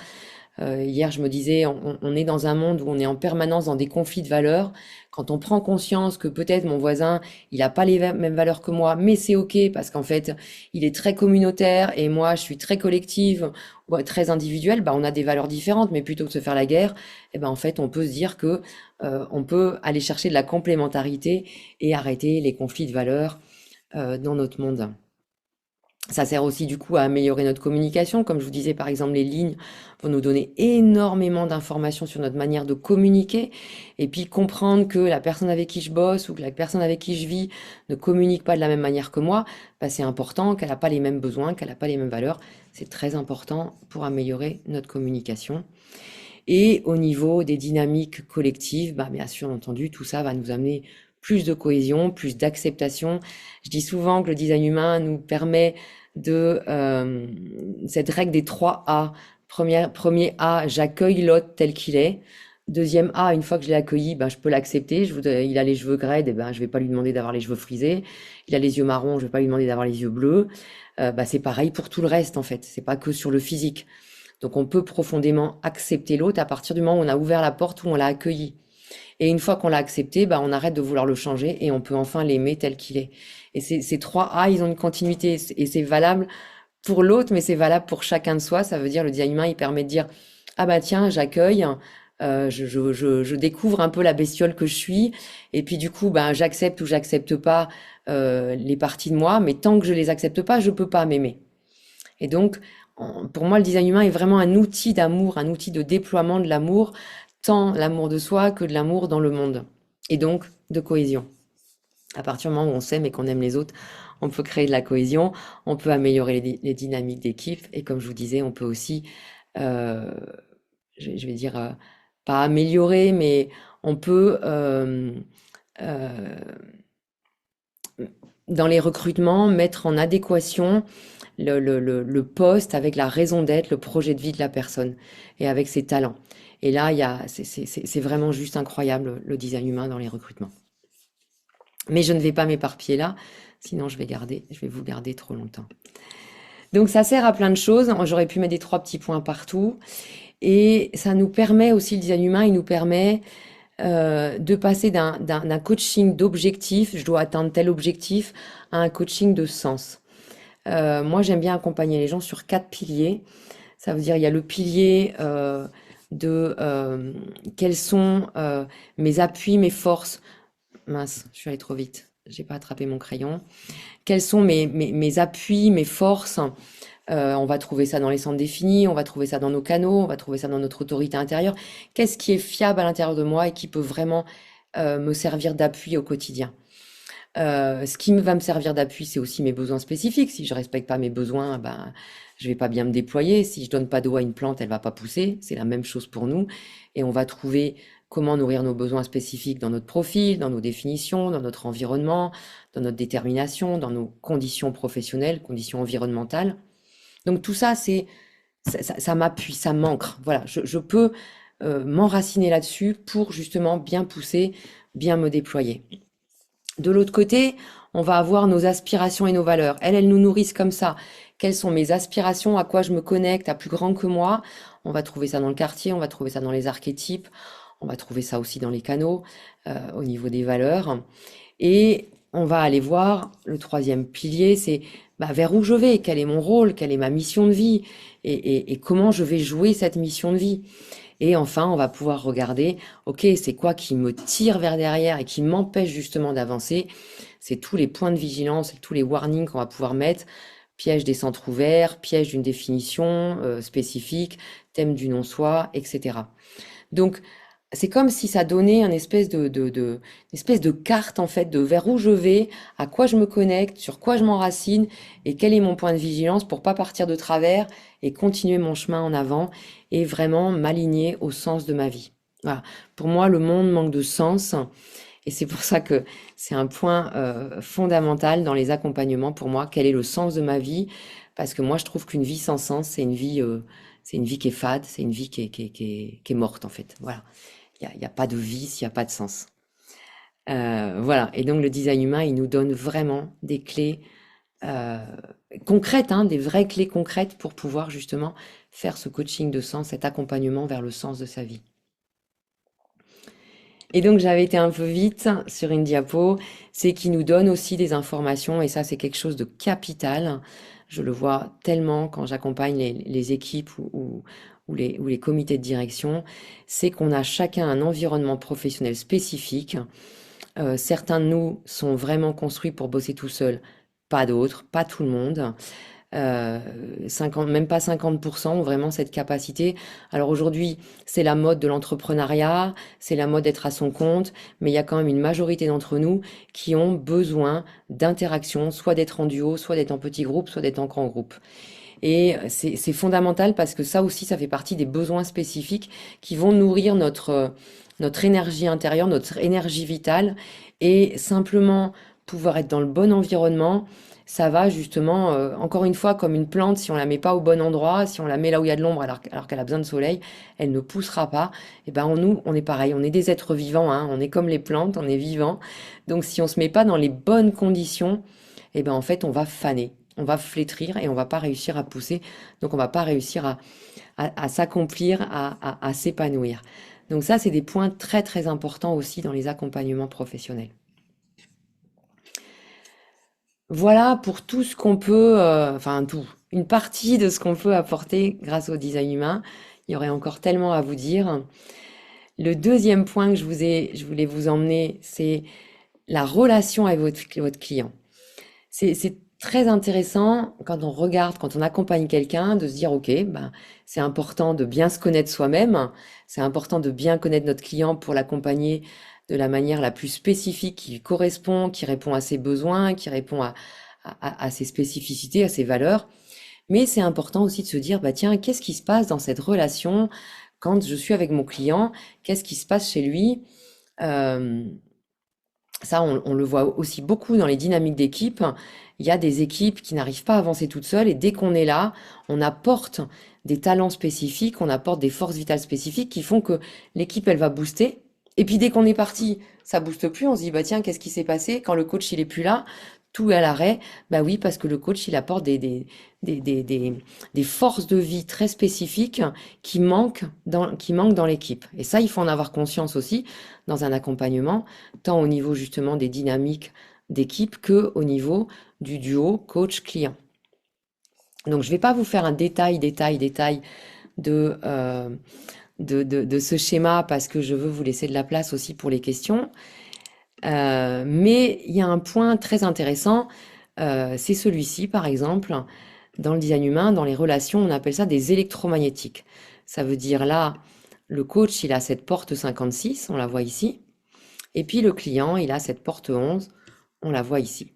Hier, je me disais, on est dans un monde où on est en permanence dans des conflits de valeurs. Quand on prend conscience que peut-être mon voisin, il n'a pas les mêmes valeurs que moi, mais c'est OK parce qu'en fait, il est très communautaire et moi, je suis très collective ou très individuelle, bah, on a des valeurs différentes, mais plutôt que de se faire la guerre, eh ben, en fait, on peut se dire que on peut aller chercher de la complémentarité et arrêter les conflits de valeurs dans notre monde. Ça sert aussi du coup à améliorer notre communication. Comme je vous disais, par exemple, les lignes vont nous donner énormément d'informations sur notre manière de communiquer. Et puis comprendre que la personne avec qui je bosse ou que la personne avec qui je vis ne communique pas de la même manière que moi, bah, c'est important, qu'elle n'a pas les mêmes besoins, qu'elle n'a pas les mêmes valeurs. C'est très important pour améliorer notre communication. Et au niveau des dynamiques collectives, bah, bien sûr, entendu, tout ça va nous amener plus de cohésion, plus d'acceptation. Je dis souvent que le design humain nous permet de cette règle des 3 A. Premier A, j'accueille l'autre tel qu'il est. Deuxième A, une fois que je l'ai accueilli, ben, je peux l'accepter. Il a les cheveux graies, et ben, je vais pas lui demander d'avoir les cheveux frisés. Il a les yeux marrons, je vais pas lui demander d'avoir les yeux bleus. Bah, c'est pareil pour tout le reste, en fait. C'est pas que sur le physique. Donc on peut profondément accepter l'autre à partir du moment où on a ouvert la porte, où on l'a accueilli. Et une fois qu'on l'a accepté, bah, on arrête de vouloir le changer et on peut enfin l'aimer tel qu'il est. Et ces trois A, ils ont une continuité et c'est valable pour l'autre, mais c'est valable pour chacun de soi. Ça veut dire le design humain, il permet de dire, ah bah tiens, j'accueille, je découvre un peu la bestiole que je suis, et puis du coup, bah, j'accepte ou j'accepte pas les parties de moi, mais tant que je les accepte pas, je peux pas m'aimer. Et donc, pour moi, le design humain est vraiment un outil d'amour, un outil de déploiement de l'amour, tant l'amour de soi que de l'amour dans le monde, et donc de cohésion. À partir du moment où on s'aime et qu'on aime les autres, on peut créer de la cohésion, on peut améliorer les dynamiques d'équipe, et comme je vous disais, on peut aussi, euh, je vais dire, pas améliorer, mais on peut, euh, dans les recrutements, mettre en adéquation le poste avec la raison d'être, le projet de vie de la personne et avec ses talents. Et là, c'est vraiment juste incroyable le design humain dans les recrutements. Mais je ne vais pas m'éparpiller là, sinon je vais vous garder trop longtemps. Donc ça sert à plein de choses. J'aurais pu mettre des trois petits points partout. Et ça nous permet aussi, le design humain, il nous permet de passer d'un coaching d'objectif, je dois atteindre tel objectif, à un coaching de sens. Moi, j'aime bien accompagner les gens sur 4 piliers. Ça veut dire, il y a le pilier de quels sont mes appuis, mes forces. Mince, je suis allée trop vite. J'ai pas attrapé mon crayon. Quels sont mes appuis, mes forces? On va trouver ça dans les centres définis, on va trouver ça dans nos canaux, on va trouver ça dans notre autorité intérieure. Qu'est-ce qui est fiable à l'intérieur de moi et qui peut vraiment me servir d'appui au quotidien? Ce qui va me servir d'appui, c'est aussi mes besoins spécifiques. Si je respecte pas mes besoins, ben, je vais pas bien me déployer. Si je donne pas d'eau à une plante, elle va pas pousser. C'est la même chose pour nous. Et on va trouver comment nourrir nos besoins spécifiques dans notre profil, dans nos définitions, dans notre environnement, dans notre détermination, dans nos conditions professionnelles, conditions environnementales. Donc tout ça, ça m'appuie, ça m'ancre. Voilà, je peux m'enraciner là-dessus pour justement bien pousser, bien me déployer. De l'autre côté, on va avoir nos aspirations et nos valeurs. Elles nous nourrissent comme ça. Quelles sont mes aspirations, à quoi je me connecte, à plus grand que moi? On va trouver ça dans le quartier, on va trouver ça dans les archétypes, on va trouver ça aussi dans les canaux, au niveau des valeurs. Et on va aller voir le troisième pilier, c'est bah, vers où je vais, quel est mon rôle, quelle est ma mission de vie, et comment je vais jouer cette mission de vie. Et enfin, on va pouvoir regarder, ok, c'est quoi qui me tire vers derrière et qui m'empêche justement d'avancer. C'est tous les points de vigilance et tous les warnings qu'on va pouvoir mettre. Piège des centres ouverts, piège d'une définition spécifique, thème du non-soi, etc. Donc, c'est comme si ça donnait une espèce de carte en fait de vers où je vais, à quoi je me connecte, sur quoi je m'enracine et quel est mon point de vigilance pour pas partir de travers et continuer mon chemin en avant et vraiment m'aligner au sens de ma vie. Voilà. Pour moi, le monde manque de sens et c'est pour ça que c'est un point fondamental dans les accompagnements pour moi. Quel est le sens de ma vie? Parce que moi, je trouve qu'une vie sans sens, c'est une vie qui est fade, c'est une vie qui est morte en fait. Voilà. Il y a pas de vie s'il n'y a pas de sens. Voilà. Et donc le design humain, il nous donne vraiment des clés euh, concrètes, hein, des vraies clés concrètes pour pouvoir justement faire ce coaching de sens, cet accompagnement vers le sens de sa vie. Et donc j'avais été un peu vite sur une diapo, c'est qu'il nous donne aussi des informations et ça c'est quelque chose de capital. Je le vois tellement quand j'accompagne les équipes ou les comités de direction, c'est qu'on a chacun un environnement professionnel spécifique. Certains de nous sont vraiment construits pour bosser tout seul, pas d'autres, pas tout le monde. 50, même pas 50% ont vraiment cette capacité. Alors aujourd'hui, c'est la mode de l'entrepreneuriat, c'est la mode d'être à son compte, mais il y a quand même une majorité d'entre nous qui ont besoin d'interaction, soit d'être en duo, soit d'être en petit groupe, soit d'être en grand groupe. Et c'est fondamental parce que ça aussi, ça fait partie des besoins spécifiques qui vont nourrir notre énergie intérieure, notre énergie vitale. Et simplement pouvoir être dans le bon environnement, ça va justement, encore une fois, comme une plante, si on la met pas au bon endroit, si on la met là où il y a de l'ombre alors qu'elle a besoin de soleil, elle ne poussera pas. Et ben nous, on est pareil, on est des êtres vivants, hein, on est comme les plantes, on est vivants. Donc si on se met pas dans les bonnes conditions, et ben en fait, on va faner, on va flétrir et on va pas réussir à pousser. Donc on va pas réussir à s'accomplir, à s'épanouir. Donc ça, c'est des points très très importants aussi dans les accompagnements professionnels. Voilà pour tout ce qu'on peut, enfin tout, une partie de ce qu'on peut apporter grâce au design humain. Il y aurait encore tellement à vous dire. Le deuxième point que je voulais vous emmener, c'est la relation avec votre client. C'est très intéressant quand on regarde, quand on accompagne quelqu'un, de se dire, OK, ben, c'est important de bien se connaître soi-même, c'est important de bien connaître notre client pour l'accompagner de la manière la plus spécifique qui lui correspond, qui répond à ses besoins, qui répond à ses spécificités, à ses valeurs. Mais c'est important aussi de se dire, bah tiens, qu'est-ce qui se passe dans cette relation quand je suis avec mon client? Qu'est-ce qui se passe chez lui? Euh, Ça, on le voit aussi beaucoup dans les dynamiques d'équipe. Il y a des équipes qui n'arrivent pas à avancer toutes seules et dès qu'on est là, on apporte des talents spécifiques, on apporte des forces vitales spécifiques qui font que l'équipe, elle va booster. Et puis dès qu'on est parti, ça booste plus. On se dit, bah tiens, qu'est-ce qui s'est passé quand le coach, il est plus là? tout est à l'arrêt. Bah oui, parce que le coach, il apporte des, des, des, des forces de vie très spécifiques qui manquent dans l'équipe. Et ça, il faut en avoir conscience aussi dans un accompagnement, tant au niveau justement des dynamiques d'équipe que au niveau du duo coach-client. Donc, je vais pas vous faire un détail de, euh, de ce schéma parce que je veux vous laisser de la place aussi pour les questions. Mais il y a un point très intéressant, c'est celui-ci, par exemple, dans le design humain, dans les relations, on appelle ça des électromagnétiques. Ça veut dire là, le coach, il a cette porte 56, on la voit ici, et puis le client, il a cette porte 11, on la voit ici.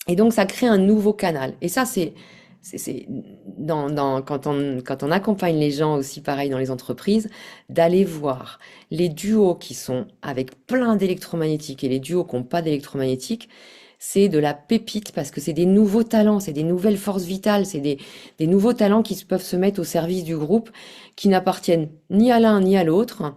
Et donc, ça crée un nouveau canal. Et ça, c'est quand on accompagne les gens aussi, pareil, dans les entreprises, d'aller voir les duos qui sont avec plein d'électromagnétiques et les duos qui n'ont pas d'électromagnétiques, c'est de la pépite parce que c'est des nouveaux talents, c'est des nouvelles forces vitales, des nouveaux talents qui peuvent se mettre au service du groupe, qui n'appartiennent ni à l'un ni à l'autre.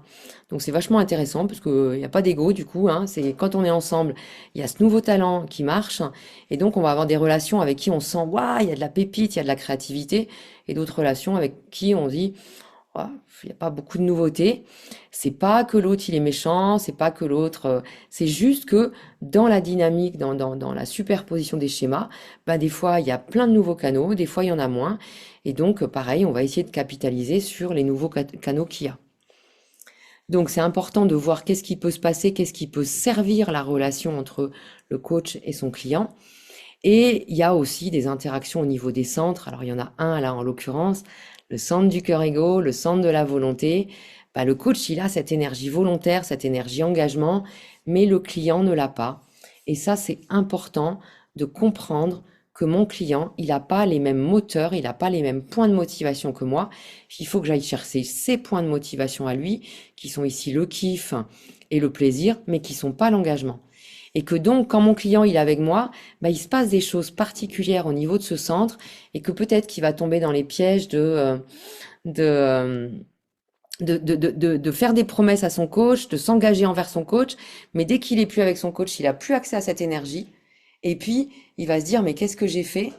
Donc c'est vachement intéressant parce qu'il n'y a pas d'ego du coup, hein, c'est quand on est ensemble, il y a ce nouveau talent qui marche et donc on va avoir des relations avec qui on sent, waouh, il y a de la pépite, il y a de la créativité et d'autres relations avec qui on dit, ouah, il n'y a pas beaucoup de nouveautés. C'est pas que l'autre il est méchant, c'est pas que l'autre, c'est juste que dans la dynamique, dans la superposition des schémas, bah, des fois il y a plein de nouveaux canaux, des fois il y en a moins. Et donc pareil, on va essayer de capitaliser sur les nouveaux canaux qu'il y a. Donc c'est important de voir qu'est-ce qui peut se passer, qu'est-ce qui peut servir la relation entre le coach et son client. Et il y a aussi des interactions au niveau des centres. Alors il y en a un là en l'occurrence, le centre du cœur égo, le centre de la volonté. Bah, le coach, il a cette énergie volontaire, cette énergie engagement, mais le client ne l'a pas. Et ça, c'est important de comprendre que mon client, il n'a pas les mêmes moteurs, il n'a pas les mêmes points de motivation que moi. Il faut que j'aille chercher ses points de motivation à lui, qui sont ici le kiff et le plaisir, mais qui sont pas l'engagement. Et que donc, quand mon client il est avec moi, bah, il se passe des choses particulières au niveau de ce centre et que peut-être qu'il va tomber dans les pièges de, euh, de faire des promesses à son coach, de s'engager envers son coach, mais dès qu'il est plus avec son coach, il a plus accès à cette énergie. Et puis, il va se dire, mais qu'est-ce que j'ai fait?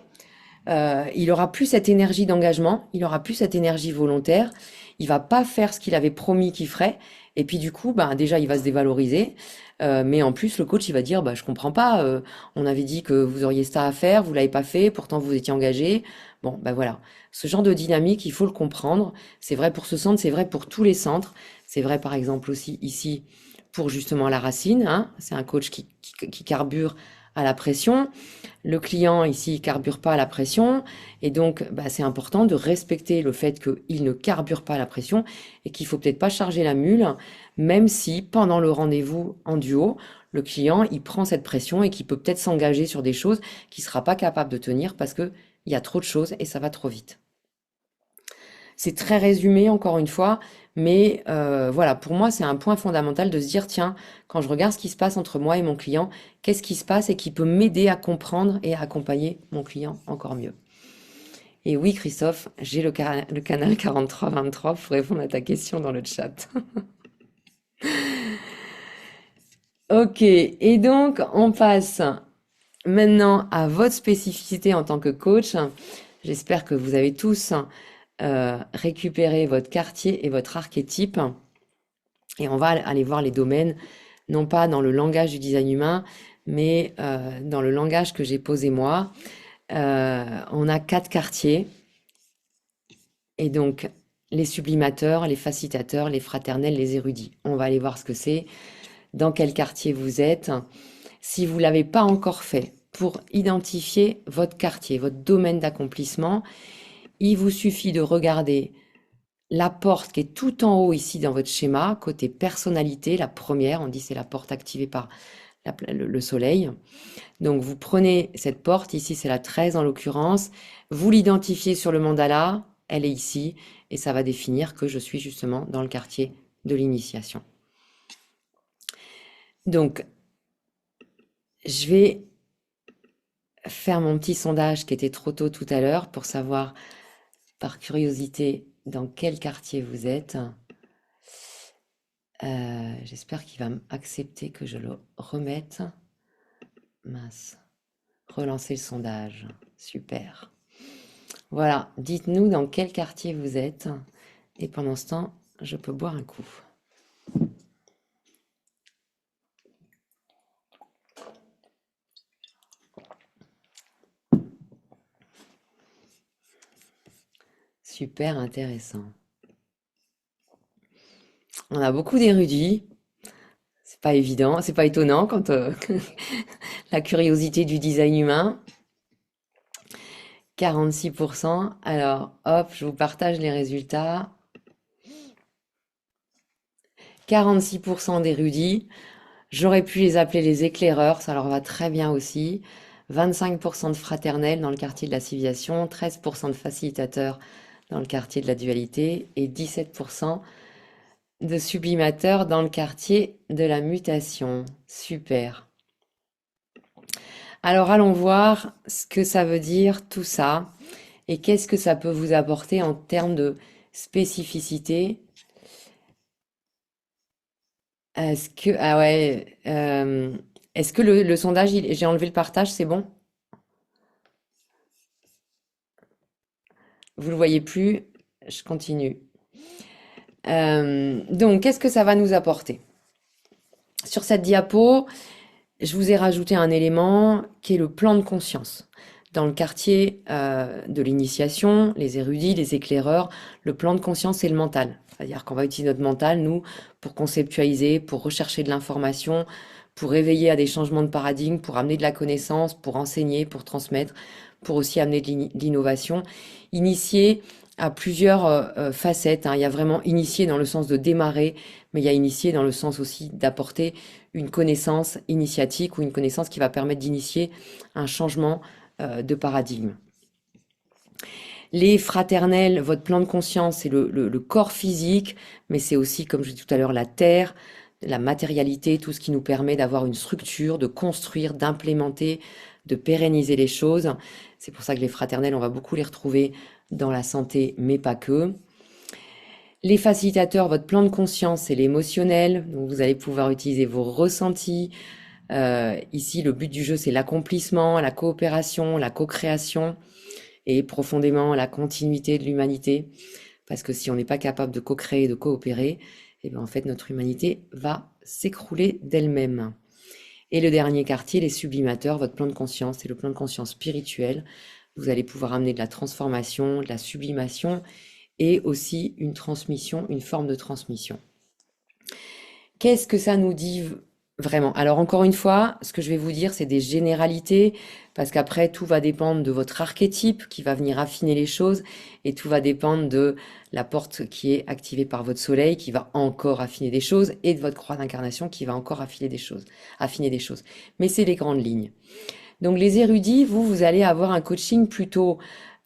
Il aura plus cette énergie d'engagement, il aura plus cette énergie volontaire, il va pas faire ce qu'il avait promis qu'il ferait, et puis du coup, bah, déjà, il va se dévaloriser, mais en plus, le coach, il va dire, bah, je comprends pas, on avait dit que vous auriez ça à faire, vous l'avez pas fait, pourtant vous étiez engagé. Bon, bah voilà. Ce genre de dynamique, il faut le comprendre. C'est vrai pour ce centre, c'est vrai pour tous les centres. C'est vrai, par exemple, aussi ici pour justement la racine, hein. C'est un coach qui carbure à la pression. Le client ici il carbure pas à la pression et donc bah, c'est important de respecter le fait qu'il ne carbure pas à la pression et qu'il faut peut-être pas charger la mule, même si pendant le rendez-vous en duo, le client il prend cette pression et qu'il peut peut-être s'engager sur des choses qu'il sera pas capable de tenir parce que il y a trop de choses et ça va trop vite. C'est très résumé, encore une fois, mais voilà, pour moi, c'est un point fondamental de se dire, tiens, quand je regarde ce qui se passe entre moi et mon client, qu'est-ce qui se passe et qui peut m'aider à comprendre et à accompagner mon client encore mieux. Et oui, Christophe, j'ai le canal 4323 pour répondre à ta question dans le chat. Ok, et donc on passe maintenant à votre spécificité en tant que coach. J'espère que vous avez tous récupéré votre quartier et votre archétype. Et on va aller voir les domaines, non pas dans le langage du design humain, mais dans le langage que j'ai posé moi. On a 4 quartiers, et donc les sublimateurs, les facilitateurs, les fraternels, les érudits. On va aller voir ce que c'est, dans quel quartier vous êtes. Si vous ne l'avez pas encore fait, pour identifier votre quartier, votre domaine d'accomplissement, il vous suffit de regarder la porte qui est tout en haut ici dans votre schéma, côté personnalité, la première, on dit c'est la porte activée par le soleil. Donc vous prenez cette porte, ici c'est la 13 en l'occurrence, vous l'identifiez sur le mandala, elle est ici, et ça va définir que je suis justement dans le quartier de l'initiation. Donc je vais faire mon petit sondage qui était trop tôt tout à l'heure pour savoir par curiosité dans quel quartier vous êtes. J'espère qu'il va accepter que je le remette. Mince. Relancer le sondage. Super. Voilà, dites-nous dans quel quartier vous êtes. Et pendant ce temps, je peux boire un coup. Super intéressant. On a beaucoup d'érudits. C'est pas évident, c'est pas étonnant quand la curiosité du design humain. 46%. Alors, hop, je vous partage les résultats. 46% d'érudits. J'aurais pu les appeler les éclaireurs, ça leur va très bien aussi. 25% de fraternels dans le quartier de la civilisation, 13% de facilitateurs dans le quartier de la dualité et 17% de sublimateurs dans le quartier de la mutation. Super. Alors allons voir ce que ça veut dire tout ça et qu'est-ce que ça peut vous apporter en termes de spécificité. Ah ouais, est-ce que le sondage, j'ai enlevé le partage, c'est bon? Vous le voyez plus? Je continue. Donc, qu'est-ce que ça va nous apporter? Sur cette diapo, je vous ai rajouté un élément qui est le plan de conscience. Dans le quartier de l'initiation, les érudits, les éclaireurs, le plan de conscience, c'est le mental. C'est-à-dire qu'on va utiliser notre mental, nous, pour conceptualiser, pour rechercher de l'information, pour éveiller à des changements de paradigme, pour amener de la connaissance, pour enseigner, pour transmettre, pour aussi amener de l'innovation. Initier à plusieurs facettes, hein. Il y a vraiment initier dans le sens de démarrer, mais il y a initier dans le sens aussi d'apporter une connaissance initiatique ou une connaissance qui va permettre d'initier un changement de paradigme. Les fraternels, votre plan de conscience, c'est le corps physique, mais c'est aussi, comme je dis tout à l'heure, la terre, la matérialité, tout ce qui nous permet d'avoir une structure, de construire, d'implémenter, de pérenniser les choses. C'est pour ça que les fraternels, on va beaucoup les retrouver dans la santé, mais pas que. Les facilitateurs, votre plan de conscience, c'est l'émotionnel. Donc vous allez pouvoir utiliser vos ressentis. Ici, le but du jeu, c'est l'accomplissement, la coopération, la co-création et profondément la continuité de l'humanité. Parce que si on n'est pas capable de co-créer, de coopérer, eh bien, en fait, notre humanité va s'écrouler d'elle-même. Et le dernier quartier, les sublimateurs, votre plan de conscience, c'est le plan de conscience spirituel. Vous allez pouvoir amener de la transformation, de la sublimation et aussi une transmission, une forme de transmission. Qu'est-ce que ça nous dit vraiment? Alors encore une fois, ce que je vais vous dire, c'est des généralités, parce qu'après, tout va dépendre de votre archétype qui va venir affiner les choses, et tout va dépendre de la porte qui est activée par votre soleil, qui va encore affiner des choses, et de votre croix d'incarnation qui va encore affiner des choses. Mais c'est les grandes lignes. Donc les érudits, vous allez avoir un coaching plutôt,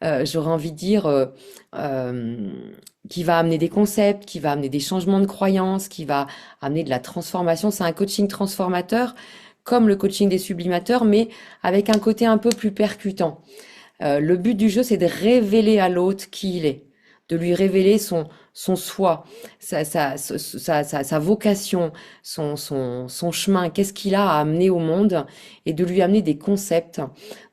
j'aurais envie de dire, qui va amener des concepts, qui va amener des changements de croyances, qui va amener de la transformation. C'est un coaching transformateur, comme le coaching des sublimateurs, mais avec un côté un peu plus percutant. Le but du jeu, c'est de révéler à l'autre qui il est, de lui révéler son soi, sa vocation, son chemin, qu'est-ce qu'il a à amener au monde, et de lui amener des concepts,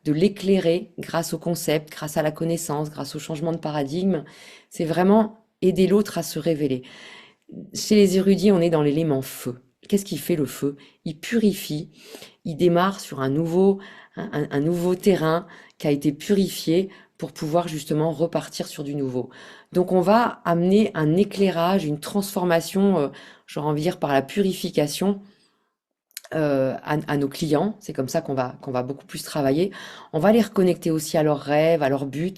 de l'éclairer grâce aux concepts, grâce à la connaissance, grâce au changement de paradigme. C'est vraiment aider l'autre à se révéler. Chez les érudits, on est dans l'élément feu. Qu'est-ce qui fait le feu? Il purifie, il démarre sur un nouveau terrain qui a été purifié pour pouvoir justement repartir sur du nouveau. Donc on va amener un éclairage, une transformation, j'aurais envie de dire par la purification à nos clients. C'est comme ça qu'on va beaucoup plus travailler. On va les reconnecter aussi à leurs rêves, à leurs buts.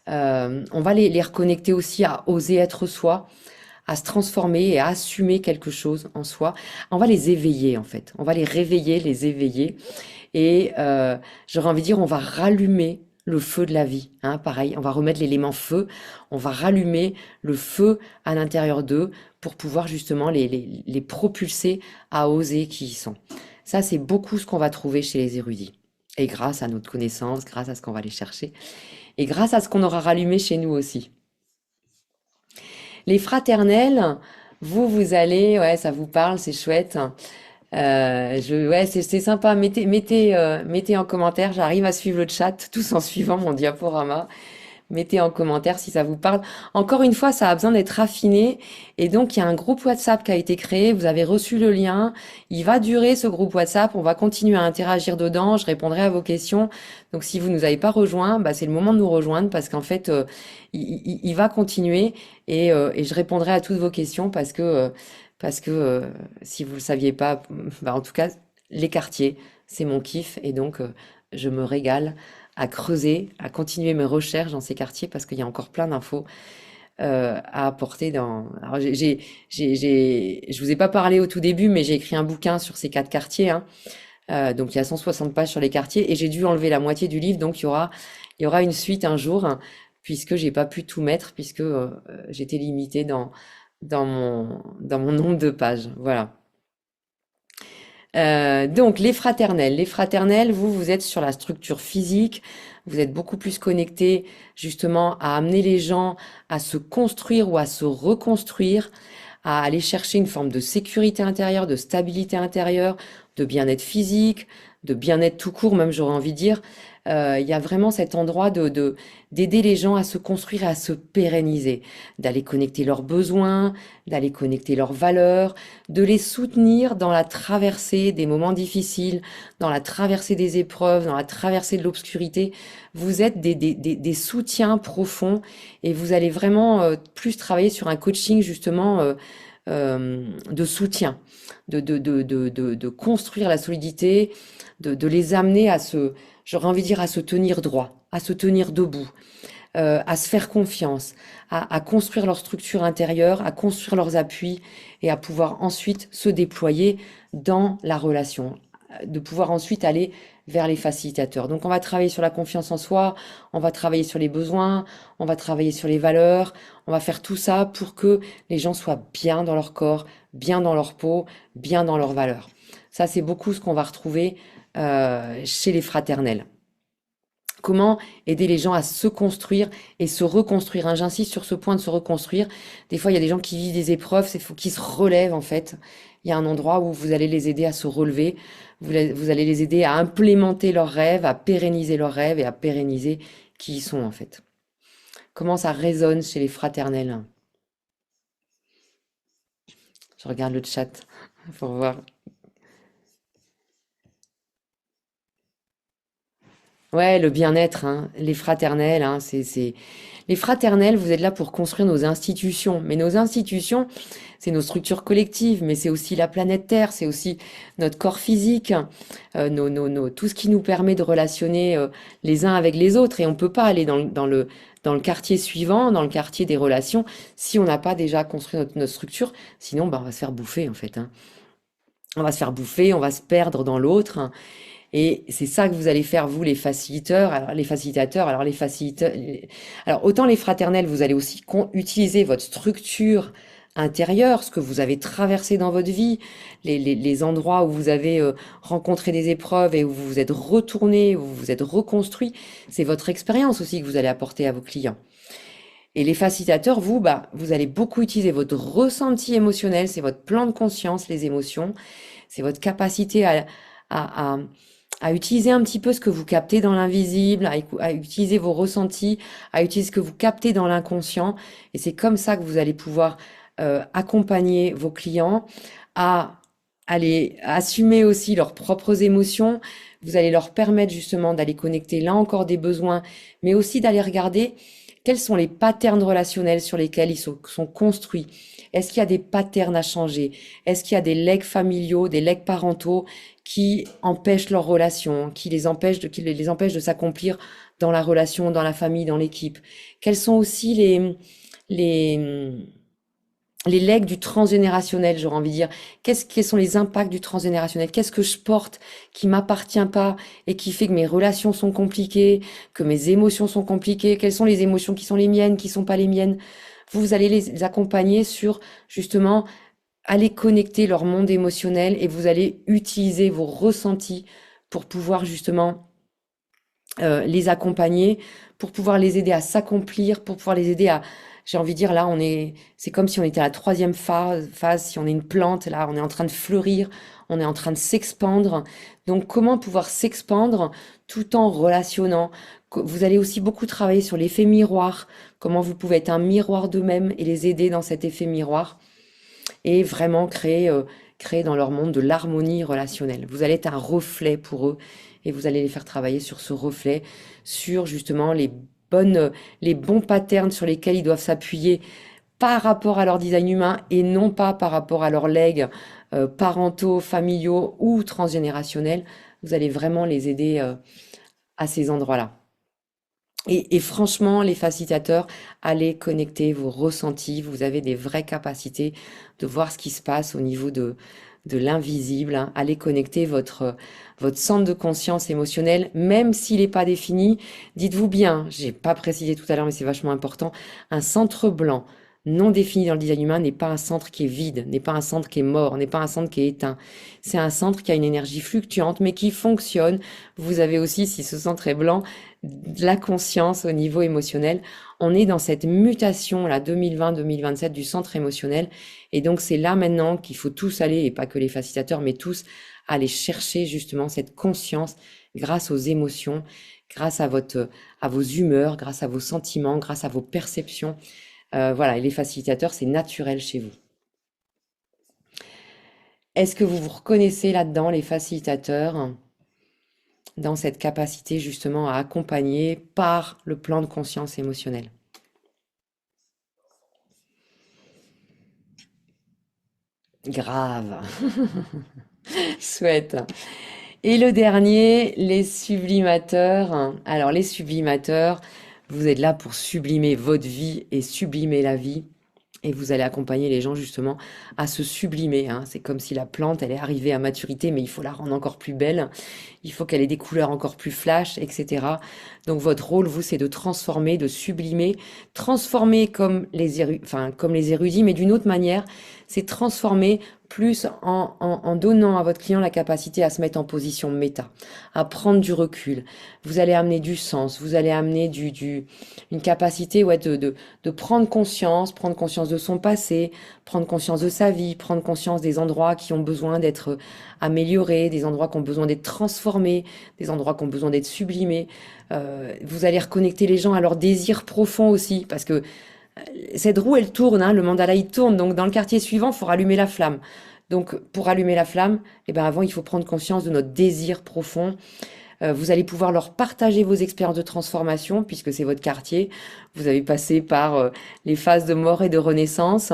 On va les reconnecter aussi à oser être soi, à se transformer et à assumer quelque chose en soi. On va les éveiller en fait. On va les réveiller, les éveiller. Et j'aurais envie de dire, on va rallumer le feu de la vie. Hein, pareil, on va remettre l'élément feu, on va rallumer le feu à l'intérieur d'eux pour pouvoir justement les propulser à oser qui ils sont. Ça, c'est beaucoup ce qu'on va trouver chez les érudits. Et grâce à notre connaissance, grâce à ce qu'on va aller chercher, et grâce à ce qu'on aura rallumé chez nous aussi. Les fraternels, vous allez, ouais, ça vous parle, c'est chouette. Ouais, c'est sympa. Mettez en commentaire. J'arrive à suivre le chat tous en suivant mon diaporama. Mettez en commentaire si ça vous parle. Encore une fois, ça a besoin d'être affiné. Et donc, il y a un groupe WhatsApp qui a été créé. Vous avez reçu le lien. Il va durer ce groupe WhatsApp. On va continuer à interagir dedans. Je répondrai à vos questions. Donc, si vous nous avez pas rejoint, bah, c'est le moment de nous rejoindre parce qu'en fait, il va continuer et je répondrai à toutes vos questions parce que si vous le saviez pas, bah, en tout cas, les quartiers, c'est mon kiff et donc je me régale à creuser, à continuer mes recherches dans ces quartiers parce qu'il y a encore plein d'infos à apporter dans. Alors je vous ai pas parlé au tout début, mais j'ai écrit un bouquin sur ces 4 quartiers, hein. Donc il y a 160 pages sur les quartiers et j'ai dû enlever la moitié du livre, donc il y aura une suite un jour, hein, puisque j'ai pas pu tout mettre puisque j'étais limitée dans mon nombre de pages. Voilà. Donc les fraternelles. Les fraternelles, vous êtes sur la structure physique, vous êtes beaucoup plus connecté justement à amener les gens à se construire ou à se reconstruire, à aller chercher une forme de sécurité intérieure, de stabilité intérieure, de bien-être physique, de bien-être tout court, même j'aurais envie de dire. Il y a vraiment cet endroit d'aider les gens à se construire et à se pérenniser, d'aller connecter leurs besoins, d'aller connecter leurs valeurs, de les soutenir dans la traversée des moments difficiles, dans la traversée des épreuves, dans la traversée de l'obscurité. Vous êtes des soutiens profonds et vous allez vraiment plus travailler sur un coaching justement de soutien, de construire la solidité, de les amener j'aurais envie de dire, à se tenir droit, à se tenir debout, à se faire confiance, à construire leur structure intérieure, à construire leurs appuis et à pouvoir ensuite se déployer dans la relation, de pouvoir ensuite aller vers les facilitateurs. Donc on va travailler sur la confiance en soi, on va travailler sur les besoins, on va travailler sur les valeurs, on va faire tout ça pour que les gens soient bien dans leur corps, bien dans leur peau, bien dans leurs valeurs. Ça, c'est beaucoup ce qu'on va retrouver chez les fraternels. Comment aider les gens à se construire et se reconstruire, hein. J'insiste sur ce point de se reconstruire. Des fois, il y a des gens qui vivent des épreuves, il faut qu'ils se relèvent en fait. Il y a un endroit où vous allez les aider à se relever, vous allez les aider à implémenter leurs rêves, à pérenniser leurs rêves et à pérenniser qui ils sont en fait. Comment ça résonne chez les fraternels? Je regarde le chat pour voir. Ouais, le bien-être, hein, les fraternels, hein, les fraternels, vous êtes là pour construire nos institutions. Mais nos institutions, c'est nos structures collectives, mais c'est aussi la planète Terre, c'est aussi notre corps physique, tout ce qui nous permet de relationner les uns avec les autres. Et on peut pas aller dans le quartier suivant, dans le quartier des relations, si on n'a pas déjà construit notre structure. Sinon, bah, on va se faire bouffer, en fait, hein. On va se faire bouffer, on va se perdre dans l'autre, hein. Et c'est ça que vous allez faire, vous, les facilitateurs. Alors, autant les fraternels, vous allez aussi utiliser votre structure intérieure, ce que vous avez traversé dans votre vie, les endroits où vous avez rencontré des épreuves et où vous vous êtes retourné, où vous vous êtes reconstruit. C'est votre expérience aussi que vous allez apporter à vos clients. Et les facilitateurs, vous, bah, vous allez beaucoup utiliser votre ressenti émotionnel, c'est votre plan de conscience, les émotions, c'est votre capacité à, à utiliser un petit peu ce que vous captez dans l'invisible, à utiliser vos ressentis, à utiliser ce que vous captez dans l'inconscient. Et c'est comme ça que vous allez pouvoir accompagner vos clients à aller assumer aussi leurs propres émotions. Vous allez leur permettre justement d'aller connecter là encore des besoins, mais aussi d'aller regarder quels sont les patterns relationnels sur lesquels ils sont construits. Est-ce qu'il y a des patterns à changer? Est-ce qu'il y a des legs familiaux, des legs parentaux qui empêchent leur relation, qui les empêchent de s'accomplir dans la relation, dans la famille, dans l'équipe? Quels sont aussi les, les legs du transgénérationnel, j'aurais envie de dire? Quels sont les impacts du transgénérationnel? Qu'est-ce que je porte qui m'appartient pas et qui fait que mes relations sont compliquées, que mes émotions sont compliquées? Quelles sont les émotions qui sont les miennes, qui sont pas les miennes? Vous allez les accompagner sur justement aller connecter leur monde émotionnel et vous allez utiliser vos ressentis pour pouvoir justement les accompagner, pour pouvoir les aider à s'accomplir, pour pouvoir les aider j'ai envie de dire, là, c'est comme si on était à la troisième phase, si on est une plante, là, on est en train de fleurir, on est en train de s'expandre. Donc, comment pouvoir s'expandre tout en relationnant? Vous allez aussi beaucoup travailler sur l'effet miroir, comment vous pouvez être un miroir d'eux-mêmes et les aider dans cet effet miroir et vraiment créer dans leur monde de l'harmonie relationnelle. Vous allez être un reflet pour eux et vous allez les faire travailler sur ce reflet, sur justement les bons patterns sur lesquels ils doivent s'appuyer par rapport à leur design humain et non pas par rapport à leurs legs parentaux, familiaux ou transgénérationnels. Vous allez vraiment les aider à ces endroits-là. Et franchement, les facilitateurs, allez connecter vos ressentis. Vous avez des vraies capacités de voir ce qui se passe au niveau de l'invisible, hein. Allez connecter votre centre de conscience émotionnelle, même s'il n'est pas défini. Dites-vous bien, j'ai pas précisé tout à l'heure, mais c'est vachement important, un centre blanc non défini dans le design humain n'est pas un centre qui est vide, n'est pas un centre qui est mort, n'est pas un centre qui est éteint. C'est un centre qui a une énergie fluctuante, mais qui fonctionne. Vous avez aussi, si ce centre est blanc, de la conscience au niveau émotionnel. On est dans cette mutation, là, 2020-2027 du centre émotionnel. Et donc, c'est là maintenant qu'il faut tous aller, et pas que les facilitateurs, mais tous aller chercher justement cette conscience grâce aux émotions, grâce à vos humeurs, grâce à vos sentiments, grâce à vos perceptions. Voilà, et les facilitateurs, c'est naturel chez vous. Est-ce que vous vous reconnaissez là-dedans, les facilitateurs, dans cette capacité justement à accompagner par le plan de conscience émotionnelle? Grave. Souhaite. Et le dernier, les sublimateurs. Alors, les sublimateurs, vous êtes là pour sublimer votre vie et sublimer la vie. Et vous allez accompagner les gens justement à se sublimer, hein. C'est comme si la plante, elle est arrivée à maturité, mais il faut la rendre encore plus belle. Il faut qu'elle ait des couleurs encore plus flash, etc. Donc votre rôle, vous, c'est de transformer, de sublimer, transformer comme les érudits, mais d'une autre manière, c'est transformer plus en donnant à votre client la capacité à se mettre en position méta, à prendre du recul. Vous allez amener du sens, vous allez amener une capacité, ouais, de prendre conscience de son passé, prendre conscience de sa vie, prendre conscience des endroits qui ont besoin d'être améliorés, des endroits qui ont besoin d'être transformés, des endroits qui ont besoin d'être sublimés. Vous allez reconnecter les gens à leurs désirs profonds aussi, parce que cette roue, elle tourne, hein, le mandala, il tourne. Donc, dans le quartier suivant, il faut rallumer la flamme. Donc, pour allumer la flamme, eh ben, avant, il faut prendre conscience de notre désir profond. Vous allez pouvoir leur partager vos expériences de transformation, puisque c'est votre quartier. Vous avez passé par les phases de mort et de renaissance.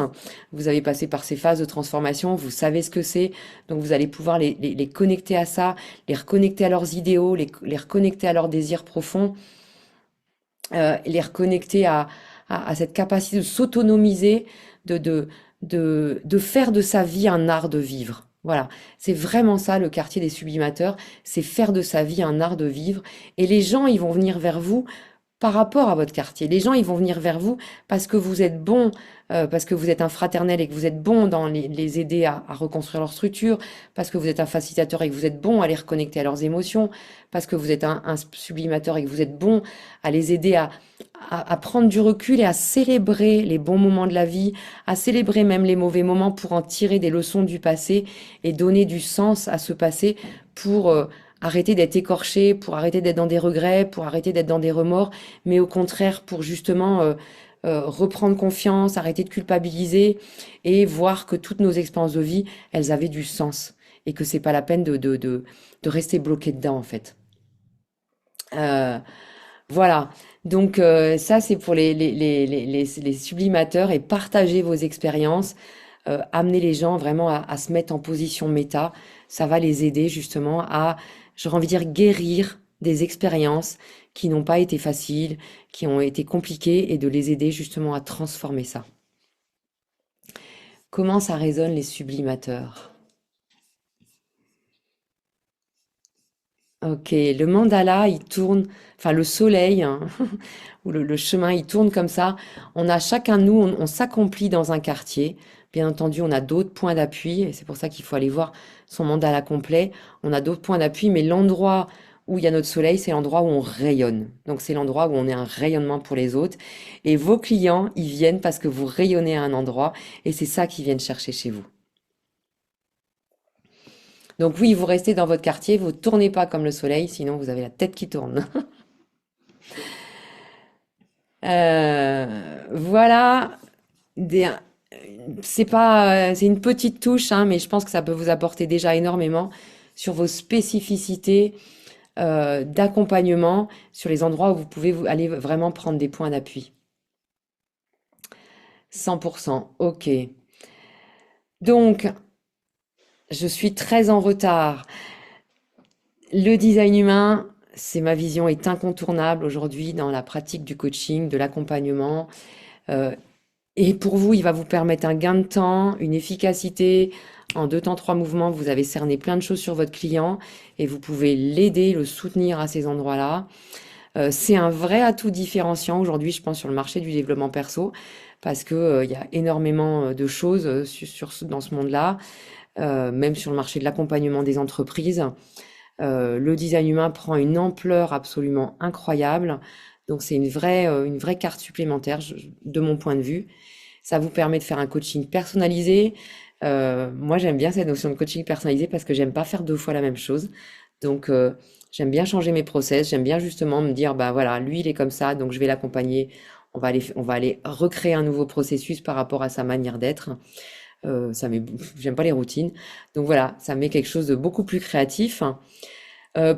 Vous avez passé par ces phases de transformation. Vous savez ce que c'est. Donc, vous allez pouvoir les connecter à ça, les reconnecter à leurs idéaux, les reconnecter à leurs désirs profonds, les reconnecter à cette capacité de s'autonomiser, de, de, de faire de sa vie un art de vivre. Voilà, c'est vraiment ça le quartier des sublimateurs, c'est faire de sa vie un art de vivre. Et les gens, ils vont venir vers vous par rapport à votre quartier. Les gens, ils vont venir vers vous parce que vous êtes bon, parce que vous êtes un fraternel et que vous êtes bon dans les aider à reconstruire leur structure, parce que vous êtes un facilitateur et que vous êtes bon à les reconnecter à leurs émotions, parce que vous êtes un sublimateur et que vous êtes bon à les aider à prendre du recul et à célébrer les bons moments de la vie, à célébrer même les mauvais moments pour en tirer des leçons du passé et donner du sens à ce passé pour arrêter d'être écorché, pour arrêter d'être dans des regrets, pour arrêter d'être dans des remords, mais au contraire pour justement reprendre confiance, arrêter de culpabiliser et voir que toutes nos expériences de vie, elles avaient du sens et que c'est pas la peine de rester bloqué dedans en fait. Euh, voilà. Donc ça c'est pour les sublimateurs et partagez vos expériences, amener les gens vraiment à se mettre en position méta. Ça va les aider justement à, j'aurais envie de dire, guérir des expériences qui n'ont pas été faciles, qui ont été compliquées et de les aider justement à transformer ça. Comment ça résonne les sublimateurs? Ok, le mandala, il tourne, enfin le soleil, hein, ou le chemin, il tourne comme ça. On a chacun de nous, on s'accomplit dans un quartier. Bien entendu, on a d'autres points d'appui, et c'est pour ça qu'il faut aller voir son mandala complet. On a d'autres points d'appui, mais l'endroit où il y a notre soleil, c'est l'endroit où on rayonne. Donc c'est l'endroit où on est un rayonnement pour les autres. Et vos clients, ils viennent parce que vous rayonnez à un endroit et c'est ça qu'ils viennent chercher chez vous. Donc oui, vous restez dans votre quartier, vous tournez pas comme le soleil, sinon vous avez la tête qui tourne. Voilà, des- c'est pas, c'est une petite touche, hein, mais je pense que ça peut vous apporter déjà énormément sur vos spécificités d'accompagnement, sur les endroits où vous pouvez aller vraiment prendre des points d'appui. 100%, ok. Donc, je suis très en retard. Le design humain, c'est ma vision, est incontournable aujourd'hui dans la pratique du coaching, de l'accompagnement. Euh, et pour vous, il va vous permettre un gain de temps, une efficacité. En deux temps, trois mouvements, vous avez cerné plein de choses sur votre client et vous pouvez l'aider, le soutenir à ces endroits-là. C'est un vrai atout différenciant aujourd'hui, je pense, sur le marché du développement perso, parce que il y a énormément de choses dans ce monde-là, même sur le marché de l'accompagnement des entreprises. Le design humain prend une ampleur absolument incroyable. Donc c'est une vraie carte supplémentaire de mon point de vue. Ça vous permet de faire un coaching personnalisé. Moi, j'aime bien cette notion de coaching personnalisé parce que j'aime pas faire deux fois la même chose. Donc, j'aime bien changer mes process. J'aime bien justement me dire, bah voilà, lui, il est comme ça, donc je vais l'accompagner. On va aller recréer un nouveau processus par rapport à sa manière d'être. Ça met, j'aime pas les routines. Donc voilà, ça met quelque chose de beaucoup plus créatif.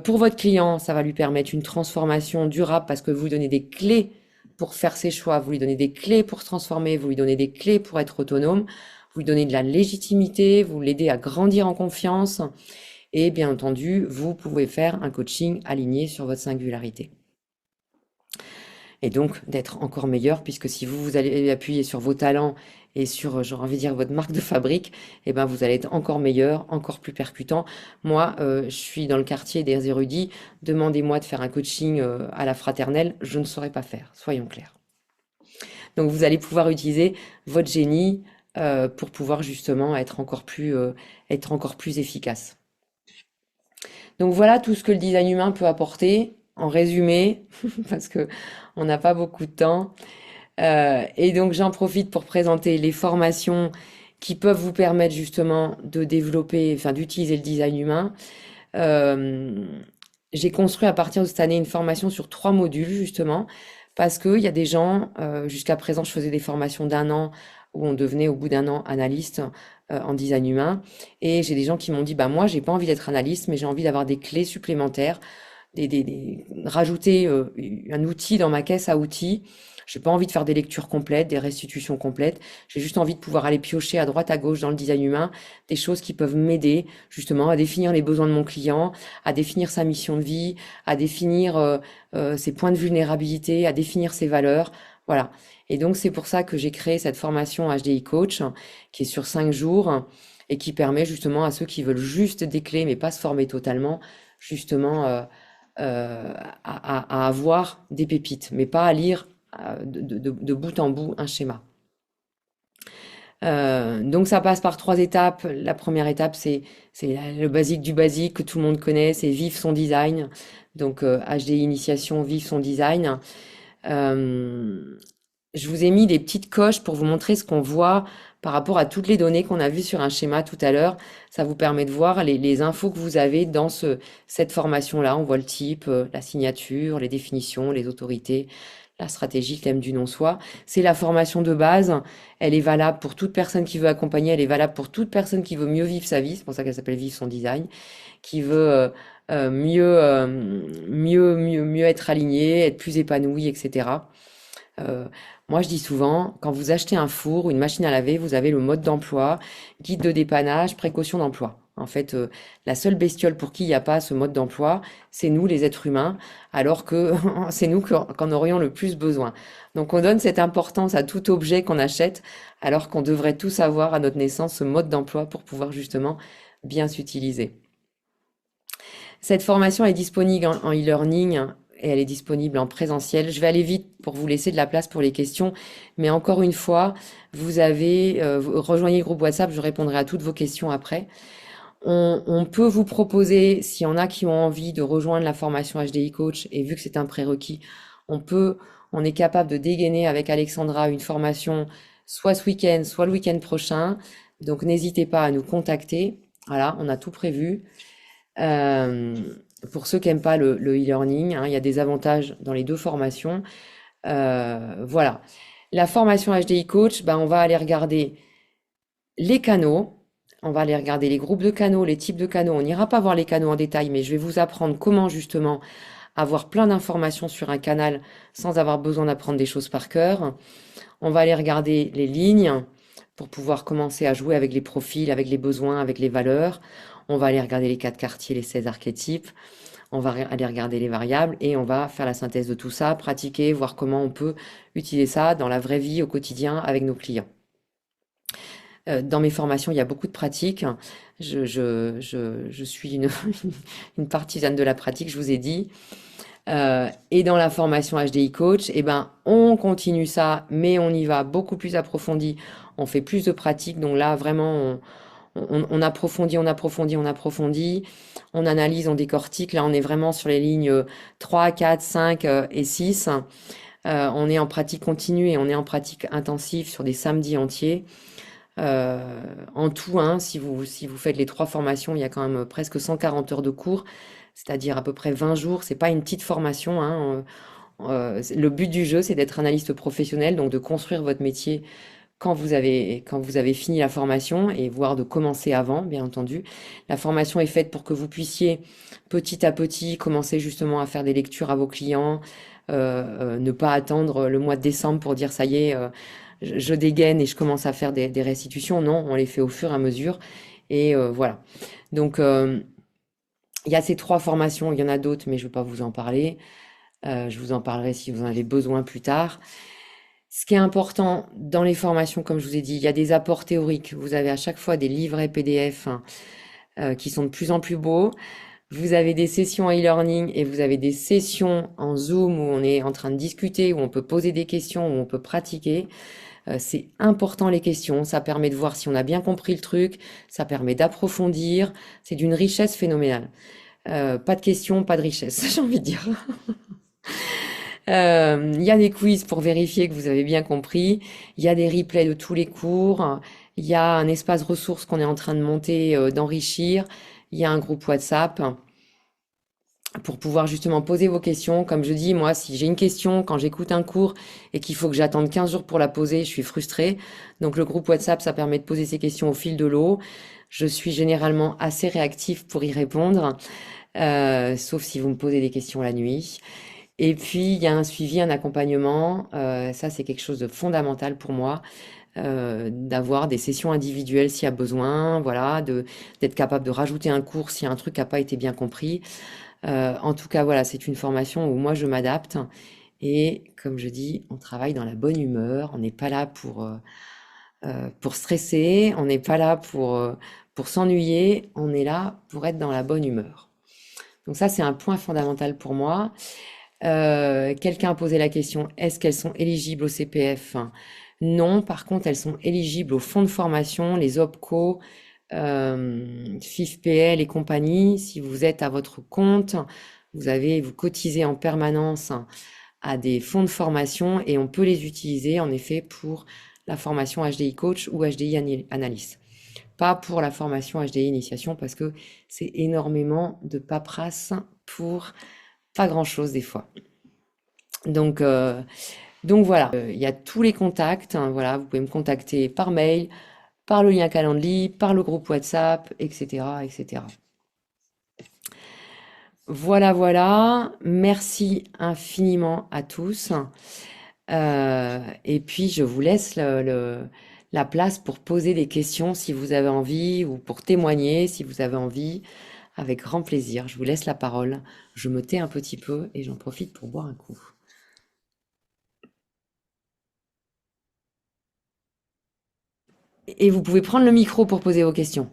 Pour votre client, ça va lui permettre une transformation durable parce que vous lui donnez des clés pour faire ses choix, vous lui donnez des clés pour se transformer, vous lui donnez des clés pour être autonome, vous lui donnez de la légitimité, vous l'aidez à grandir en confiance et bien entendu, vous pouvez faire un coaching aligné sur votre singularité. Et donc d'être encore meilleur, puisque si vous allez appuyer sur vos talents et sur, j'aurais envie de dire, votre marque de fabrique, eh ben vous allez être encore meilleur, encore plus percutant. Moi, je suis dans le quartier des érudits. Demandez-moi de faire un coaching à la fraternelle, je ne saurais pas faire, soyons clairs. Donc vous allez pouvoir utiliser votre génie pour pouvoir justement être encore plus efficace. Donc voilà tout ce que le design humain peut apporter en résumé, parce que on n'a pas beaucoup de temps. Et donc j'en profite pour présenter les formations qui peuvent vous permettre justement de développer, enfin d'utiliser le design humain. Euh, j'ai construit à partir de cette année une formation sur trois modules justement, parce qu'il y a des gens, jusqu'à présent je faisais des formations d'un an où on devenait au bout d'un an analyste en design humain, et j'ai des gens qui m'ont dit, bah moi j'ai pas envie d'être analyste, mais j'ai envie d'avoir des clés supplémentaires, rajouter un outil dans ma caisse à outils. J'ai pas envie de faire des lectures complètes, des restitutions complètes. J'ai juste envie de pouvoir aller piocher à droite à gauche dans le design humain des choses qui peuvent m'aider justement à définir les besoins de mon client, à définir sa mission de vie, à définir ses points de vulnérabilité, à définir ses valeurs. Voilà. Et donc c'est pour ça que j'ai créé cette formation HDI Coach qui est sur 5 jours et qui permet justement à ceux qui veulent juste des clés mais pas se former totalement, justement à avoir des pépites, mais pas à lire de bout en bout un schéma. Donc ça passe par trois étapes. La première étape, c'est le basique du basique que tout le monde connaît, c'est vivre son design. Donc HDI Initiation, vivre son design. Euh, je vous ai mis des petites coches pour vous montrer ce qu'on voit par rapport à toutes les données qu'on a vues sur un schéma tout à l'heure. Ça vous permet de voir les infos que vous avez dans cette formation-là. On voit le type, la signature, les définitions, les autorités, la stratégie, le thème du non-soi. C'est la formation de base. Elle est valable pour toute personne qui veut accompagner. Elle est valable pour toute personne qui veut mieux vivre sa vie. C'est pour ça qu'elle s'appelle Vivre son design. Qui veut mieux être aligné, être plus épanoui, etc. Euh, Moi, je dis souvent, quand vous achetez un four ou une machine à laver, vous avez le mode d'emploi, guide de dépannage, précaution d'emploi. En fait, la seule bestiole pour qui il n'y a pas ce mode d'emploi, c'est nous, les êtres humains, alors que c'est nous qu'en aurions le plus besoin. Donc, on donne cette importance à tout objet qu'on achète, alors qu'on devrait tous avoir à notre naissance ce mode d'emploi pour pouvoir justement bien s'utiliser. Cette formation est disponible en e-learning et elle est disponible en présentiel. Je vais aller vite pour vous laisser de la place pour les questions, mais encore une fois, vous rejoignez le groupe WhatsApp, je répondrai à toutes vos questions après. On peut vous proposer, s'il y en a qui ont envie de rejoindre la formation HDI Coach, et vu que c'est un prérequis, on peut, on est capable de dégainer avec Alexandra une formation soit ce week-end, soit le week-end prochain. Donc n'hésitez pas à nous contacter. Voilà, on a tout prévu. Euh, pour ceux qui n'aiment pas le e-learning, hein, il y a des avantages dans les deux formations. Voilà. La formation HDI Coach, ben, on va aller regarder les canaux. On va aller regarder les groupes de canaux, les types de canaux. On n'ira pas voir les canaux en détail, mais je vais vous apprendre comment justement avoir plein d'informations sur un canal sans avoir besoin d'apprendre des choses par cœur. On va aller regarder les lignes pour pouvoir commencer à jouer avec les profils, avec les besoins, avec les valeurs. On va aller regarder les 4 quartiers, les 16 archétypes. On va aller regarder les variables et on va faire la synthèse de tout ça, pratiquer, voir comment on peut utiliser ça dans la vraie vie au quotidien avec nos clients. Dans mes formations, il y a beaucoup de pratique. Je suis une, une partisane de la pratique, je vous ai dit. Et dans la formation HDI Coach, eh ben, on continue ça, mais on y va beaucoup plus approfondi. On fait plus de pratique. Donc là, vraiment, on approfondit, on approfondit, on approfondit. On analyse, on décortique. Là, on est vraiment sur les lignes 3, 4, 5 et 6. On est en pratique continue et on est en pratique intensive sur des samedis entiers. En tout, hein, si vous faites les 3 formations, il y a quand même presque 140 heures de cours, c'est-à-dire à peu près 20 jours. C'est pas une petite formation, hein. Le but du jeu, c'est d'être analyste professionnel, donc de construire votre métier quand vous avez fini la formation et voire de commencer avant, bien entendu. La formation est faite pour que vous puissiez petit à petit commencer justement à faire des lectures à vos clients, ne pas attendre le mois de décembre pour dire ça y est, je dégaine et je commence à faire des restitutions. Non, on les fait au fur et à mesure. Et voilà. Donc, il y a ces 3 formations, il y en a d'autres, mais je ne vais pas vous en parler. Je vous en parlerai si vous en avez besoin plus tard. Ce qui est important dans les formations, comme je vous ai dit, il y a des apports théoriques. Vous avez à chaque fois des livrets PDF hein, qui sont de plus en plus beaux. Vous avez des sessions e-learning et vous avez des sessions en Zoom où on est en train de discuter, où on peut poser des questions, où on peut pratiquer. C'est important les questions, ça permet de voir si on a bien compris le truc, ça permet d'approfondir, c'est d'une richesse phénoménale. Pas de questions, pas de richesse, j'ai envie de dire. Il y a des quiz pour vérifier que vous avez bien compris. Il y a des replays de tous les cours. Il y a un espace ressources qu'on est en train de monter, d'enrichir. Il y a un groupe WhatsApp pour pouvoir justement poser vos questions. Comme je dis, moi, si j'ai une question quand j'écoute un cours et qu'il faut que j'attende 15 jours pour la poser, je suis frustrée. Donc le groupe WhatsApp, ça permet de poser ces questions au fil de l'eau. Je suis généralement assez réactive pour y répondre, sauf si vous me posez des questions la nuit. Et puis, il y a un suivi, un accompagnement. Ça, c'est quelque chose de fondamental pour moi, d'avoir des sessions individuelles s'il y a besoin, voilà, d'être capable de rajouter un cours s'il y a un truc qui n'a pas été bien compris. En tout cas, voilà, c'est une formation où moi, je m'adapte. Et comme je dis, on travaille dans la bonne humeur. On n'est pas là pour stresser. On n'est pas là pour s'ennuyer. On est là pour être dans la bonne humeur. Donc ça, c'est un point fondamental pour moi. Quelqu'un a posé la question, est-ce qu'elles sont éligibles au CPF? Non, par contre, elles sont éligibles aux fonds de formation, les OPCO, FIFPL et compagnie. Si vous êtes à votre compte, vous cotisez en permanence à des fonds de formation et on peut les utiliser en effet pour la formation HDI Coach ou HDI Analyst. Pas pour la formation HDI Initiation parce que c'est énormément de paperasse pour pas grand-chose des fois. Donc, voilà, il y a tous les contacts, hein, voilà, vous pouvez me contacter par mail, par le lien Calendly, par le groupe WhatsApp, etc., etc. Voilà, voilà. Merci infiniment à tous. Et puis, je vous laisse la place pour poser des questions si vous avez envie ou pour témoigner si vous avez envie. Avec grand plaisir. Je vous laisse la parole. Je me tais un petit peu et j'en profite pour boire un coup. Et vous pouvez prendre le micro pour poser vos questions.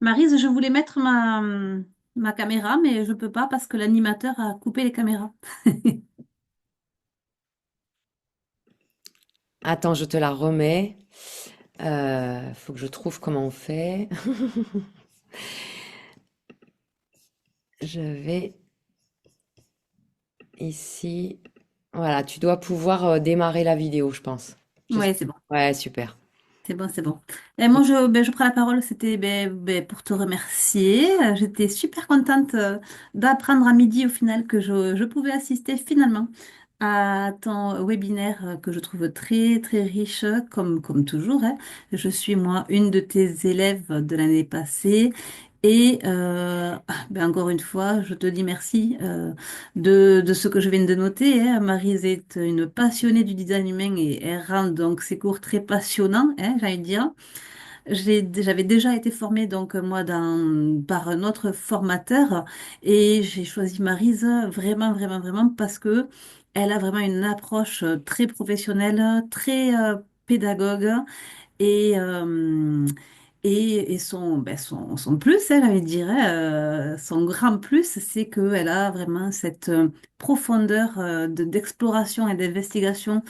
Maryse, je voulais mettre ma caméra, mais je peux pas parce que l'animateur a coupé les caméras. Attends, je te la remets. Faut que je trouve comment on fait. Je vais ici. Voilà, tu dois pouvoir démarrer la vidéo, je pense. Ouais, c'est bon. Ouais, super. C'est bon, c'est bon. Et moi, je prends la parole, c'était pour te remercier. J'étais super contente d'apprendre à midi au final que je pouvais assister finalement à ton webinaire que je trouve très, très riche, comme toujours, hein. Je suis, moi, une de tes élèves de l'année passée. Et encore une fois, je te dis merci de ce que je viens de noter, hein. Maryse est une passionnée du design humain et elle rend donc ses cours très passionnants, hein, j'ai envie de dire. J'avais déjà été formée donc moi par un autre formateur et j'ai choisi Maryse vraiment, vraiment, vraiment parce que elle a vraiment une approche très professionnelle, très pédagogue et, euh, et son plus, elle, je dirais, son grand plus, c'est qu'elle a vraiment cette profondeur d'exploration et d'investigation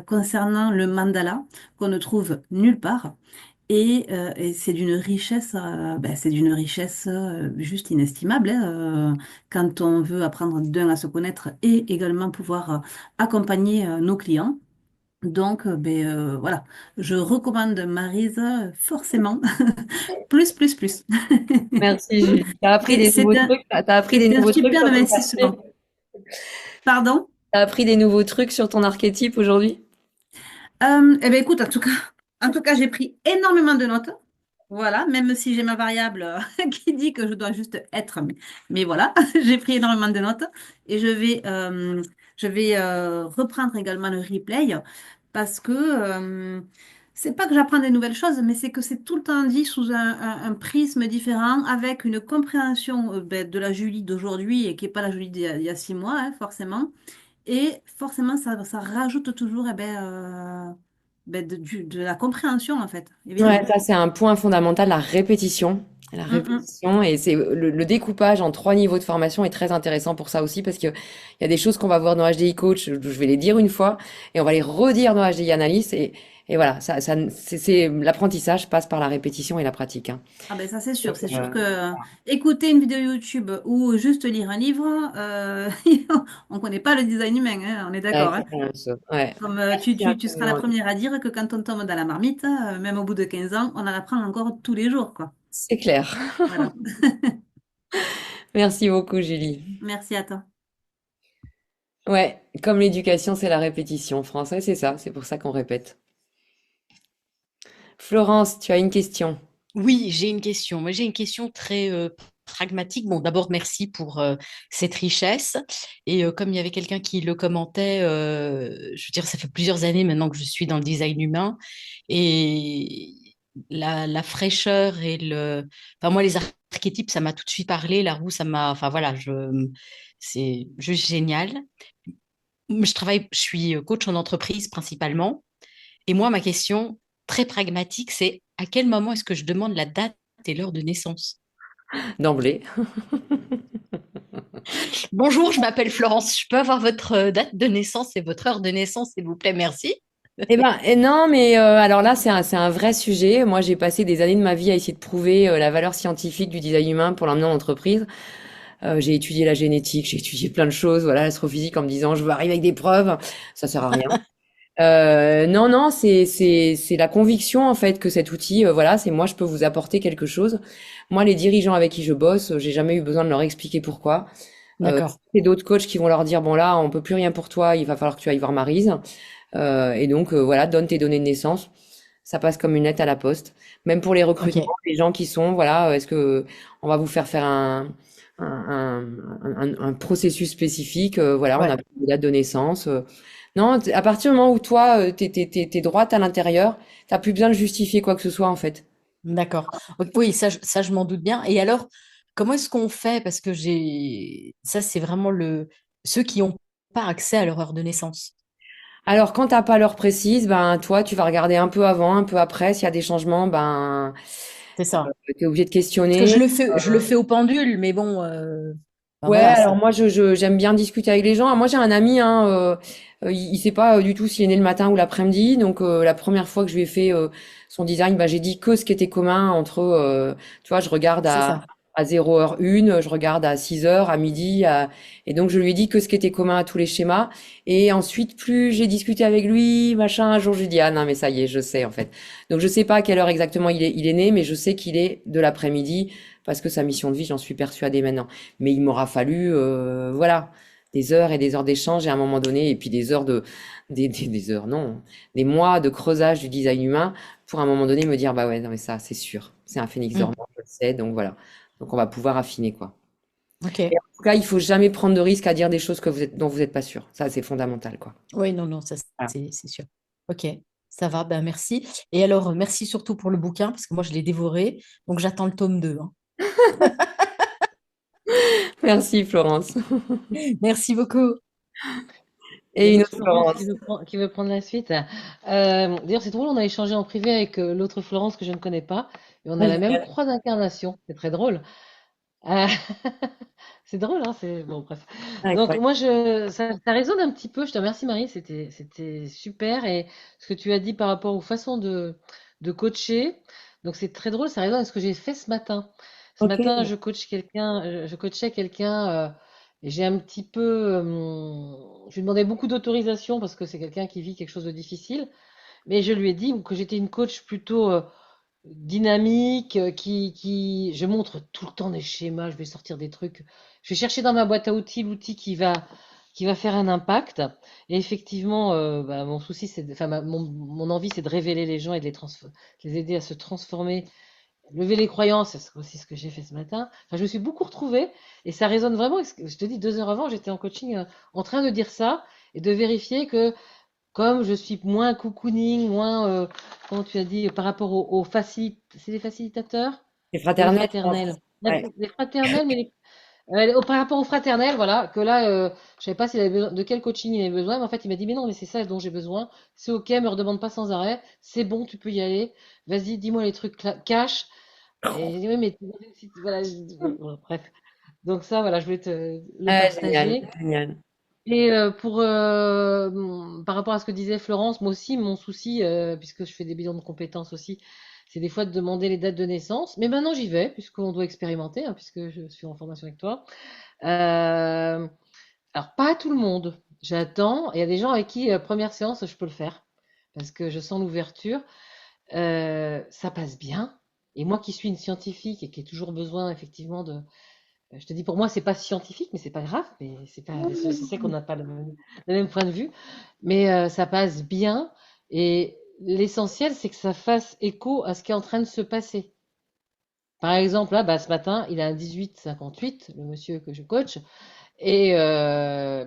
concernant le mandala qu'on ne trouve nulle part. Et c'est d'une richesse juste inestimable, hein, quand on veut apprendre d'un à se connaître et également pouvoir accompagner nos clients. Donc, voilà, je recommande Maryse forcément. Plus, plus, plus. Merci, Julie. T'as appris Et des nouveaux trucs. T'as appris des c'est un nouveaux trucs superbe sur ton investissement. archétype. Pardon? T'as appris des nouveaux trucs sur ton archétype aujourd'hui? Eh bien, écoute, en tout cas, j'ai pris énormément de notes. Voilà, même si j'ai ma variable qui dit que je dois juste être. Mais voilà, j'ai pris énormément de notes et je vais reprendre également le replay parce que c'est pas que j'apprends des nouvelles choses, mais c'est que c'est tout le temps dit sous un prisme différent, avec une compréhension de la Julie d'aujourd'hui et qui n'est pas la Julie d'il y a 6 mois, hein, forcément. Et forcément, ça rajoute toujours de la compréhension, en fait, Ouais, évidemment. ça c'est un point fondamental, la répétition. La Mm, mm. répétition, et c'est le découpage en 3 niveaux de formation est très intéressant pour ça aussi, parce que il y a des choses qu'on va voir dans HDI Coach, je vais les dire une fois, et on va les redire dans HDI Analyst, et voilà, l'apprentissage passe par la répétition et la pratique, hein. Ah ben ça c'est sûr. C'est sûr Euh, que écouter une vidéo YouTube ou juste lire un livre, on connaît pas le design humain, hein, on est ouais, d'accord, hein. c'est la même chose. Ouais. Comme tu, Merci tu, tu seras la infiniment. première à dire que quand on tombe dans la marmite, même au bout de 15 ans, on en apprend encore tous les jours, quoi. C'est clair. Voilà. Merci beaucoup, Julie. Merci à toi. Ouais, comme l'éducation, c'est la répétition. En français, c'est ça, c'est pour ça qu'on répète. Florence, tu as une question. Oui, j'ai une question. Moi, j'ai une question très pragmatique. Bon, d'abord, merci pour cette richesse. Et comme il y avait quelqu'un qui le commentait, je veux dire, ça fait plusieurs années maintenant que je suis dans le design humain. Et la fraîcheur et le... Enfin, moi, les archétypes, ça m'a tout de suite parlé. La roue, ça m'a... Enfin, voilà, c'est juste génial. Je suis coach en entreprise principalement. Et moi, ma question très pragmatique, c'est à quel moment est-ce que je demande la date et l'heure de naissance? D'emblée. Bonjour, je m'appelle Florence. Je peux avoir votre date de naissance et votre heure de naissance, s'il vous plaît, merci. Non, mais alors là, c'est un vrai sujet. Moi, j'ai passé des années de ma vie à essayer de prouver la valeur scientifique du design humain pour l'emmener en entreprise. J'ai étudié la génétique, j'ai étudié plein de choses, voilà, l'astrophysique en me disant je veux arriver avec des preuves. Ça sert à rien. Non, non, c'est la conviction en fait que cet outil, voilà, c'est moi, je peux vous apporter quelque chose. Moi, les dirigeants avec qui je bosse, j'ai jamais eu besoin de leur expliquer pourquoi. D'accord. C'est d'autres coachs qui vont leur dire bon là, on peut plus rien pour toi, il va falloir que tu ailles voir Maryse. Et donc voilà, donne tes données de naissance. Ça passe comme une lettre à la poste. Même pour les recrutements, Ok. les gens qui sont, voilà, est-ce que on va vous faire faire un processus spécifique, voilà, on Ouais, a une date de naissance. Non, à partir du moment où toi, t'es droite à l'intérieur, t'as plus besoin de justifier quoi que ce soit en fait. d'accord. Oui, ça, je m'en doute bien. Et alors, comment est-ce qu'on fait? Parce que j'ai... Ça, c'est vraiment ceux qui n'ont pas accès à leur heure de naissance. Alors quand t'as pas l'heure précise, ben toi tu vas regarder un peu avant, un peu après. S'il y a des changements, ben C'est ça. t'es obligé de Parce que questionner. je le fais au pendule, mais bon, Ben Ouais, voilà, alors ça. moi j'aime bien discuter avec les gens. Moi j'ai un ami, hein, il sait pas du tout s'il est né le matin ou l'après-midi. Donc la première fois que je lui ai fait son design, bah, j'ai dit que ce qui était commun entre, tu vois, je regarde C'est ça. à 0h01, je regarde à 6h, à midi, et donc je lui ai dit que ce qui était commun à tous les schémas. Et ensuite, plus j'ai discuté avec lui, machin, un jour je lui ai dit, ah non mais ça y est, je sais en fait. Donc je sais pas à quelle heure exactement il est né, mais je sais qu'il est de l'après-midi parce que sa mission de vie, j'en suis persuadée maintenant. Mais il m'aura fallu, voilà, des heures et des heures d'échange et à un moment donné, et puis des heures des heures, non, des mois de creusage du design humain pour à un moment donné me dire, bah ouais, non mais ça, c'est sûr, c'est un phénix Mm. dormant, je le sais, donc voilà. Donc on va pouvoir affiner, quoi. Et Ok. en tout cas, il faut jamais prendre de risque à dire des choses dont vous n'êtes pas sûr. Ça, c'est fondamental, quoi. Oui, non, non, ça Voilà. c'est sûr. Ok, ça va, ben merci. Et alors, merci surtout pour le bouquin, parce que moi je l'ai dévoré, donc j'attends le tome 2, hein. Merci, Florence. Merci beaucoup. Il y Et a une l'autre autre Florence Florence. qui veut prendre la suite. D'ailleurs, c'est drôle, on a échangé en privé avec l'autre Florence que je ne connais pas, et on a Ah, la même génial. croix d'incarnation. C'est très drôle. Euh, c'est drôle, hein, c'est bon, bref. Donc Incroyable. moi, ça résonne un petit peu. Je te remercie, Marie, c'était super. Et ce que tu as dit par rapport aux façons de coacher, donc c'est très drôle. Ça résonne avec ce que j'ai fait ce matin. Ce Ok. matin, je coachais quelqu'un. Et j'ai un petit peu, je lui demandais beaucoup d'autorisation parce que c'est quelqu'un qui vit quelque chose de difficile. Mais je lui ai dit que j'étais une coach plutôt dynamique, je montre tout le temps des schémas, je vais sortir des trucs, je vais chercher dans ma boîte à outils l'outil qui va faire un impact. Et effectivement, bah, mon souci, enfin, mon envie, c'est de révéler les gens et de les aider à se transformer, lever les croyances, c'est aussi ce que j'ai fait ce matin. Enfin, je me suis beaucoup retrouvée et ça résonne vraiment. Je te dis, 2 heures avant, j'étais en coaching en train de dire ça et de vérifier que comme je suis moins cocooning, moins, comment tu as dit, par rapport c'est les facilitateurs C'est ou les fraternel, je pense. fraternels? Ouais. Les fraternels, mais par rapport aux fraternels, voilà, que là, je savais pas de quel coaching il avait besoin, mais en fait, il m'a dit, mais non, mais c'est ça dont j'ai besoin. C'est ok, me redemande pas sans arrêt. C'est bon, tu peux y aller. Vas-y, dis-moi les trucs cash. Et j'ai dit, oui, mais voilà, bon, bref. Donc ça, voilà, je voulais te le Ah, génial, partager. génial. Et par rapport à ce que disait Florence, moi aussi, mon souci, puisque je fais des bilans de compétences aussi, c'est des fois de demander les dates de naissance. Mais maintenant, j'y vais, puisqu'on doit expérimenter, hein, puisque je suis en formation avec toi. Euh, alors, pas à tout le monde. J'attends. Il y a des gens avec qui, première séance, je peux le faire, parce que je sens l'ouverture. Ça passe bien. Et moi qui suis une scientifique et qui ai toujours besoin, effectivement, je te dis, pour moi, c'est pas scientifique, mais c'est pas grave. Mais c'est pas, je sais qu'on n'a pas le même point de vue, mais ça passe bien. Et l'essentiel, c'est que ça fasse écho à ce qui est en train de se passer. Par exemple, là, bah, ce matin, il a un 18,58, le monsieur que je coach. Et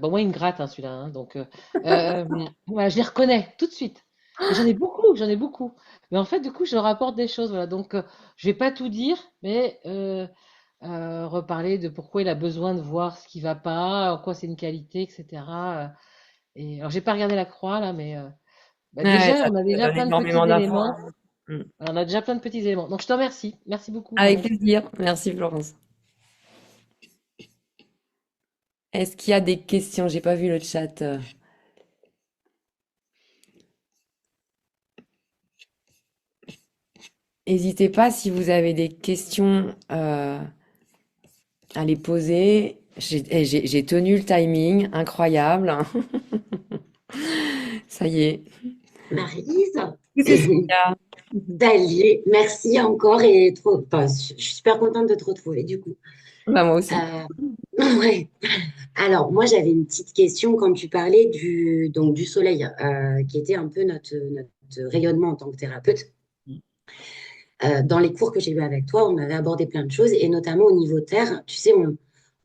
bon, moi, il me gratte, hein, celui-là, hein, donc, euh, voilà, je les reconnais tout de suite. Et j'en ai beaucoup, j'en ai beaucoup. Mais en fait, du coup, je leur apporte des choses. Voilà. Donc, je vais pas tout dire, mais reparler de pourquoi il a besoin de voir ce qui va pas, en quoi c'est une qualité, etc. Et alors, j'ai pas regardé la croix là, mais bah, Ouais, déjà, ça on a te déjà donne plein de énormément petits d'infos, éléments. hein. Mm. On a déjà plein de petits éléments. Donc, je te remercie. Merci beaucoup, Avec Marie. plaisir. Merci, Florence. Est-ce qu'il y a des questions? J'ai pas vu le chat. N'hésitez pas si vous avez des questions à les poser. J'ai tenu le timing, incroyable. Ça y est. Maryse, Oui, Cécilia. Dalier, merci encore et trop, enfin, je suis super contente de te retrouver du coup. Bah, moi aussi. Euh, ouais. Alors, moi j'avais une petite question quand tu parlais donc, du soleil, qui était un peu notre rayonnement en tant que thérapeute. Dans les cours que j'ai eu avec toi, on avait abordé plein de choses et notamment au niveau terre, tu sais,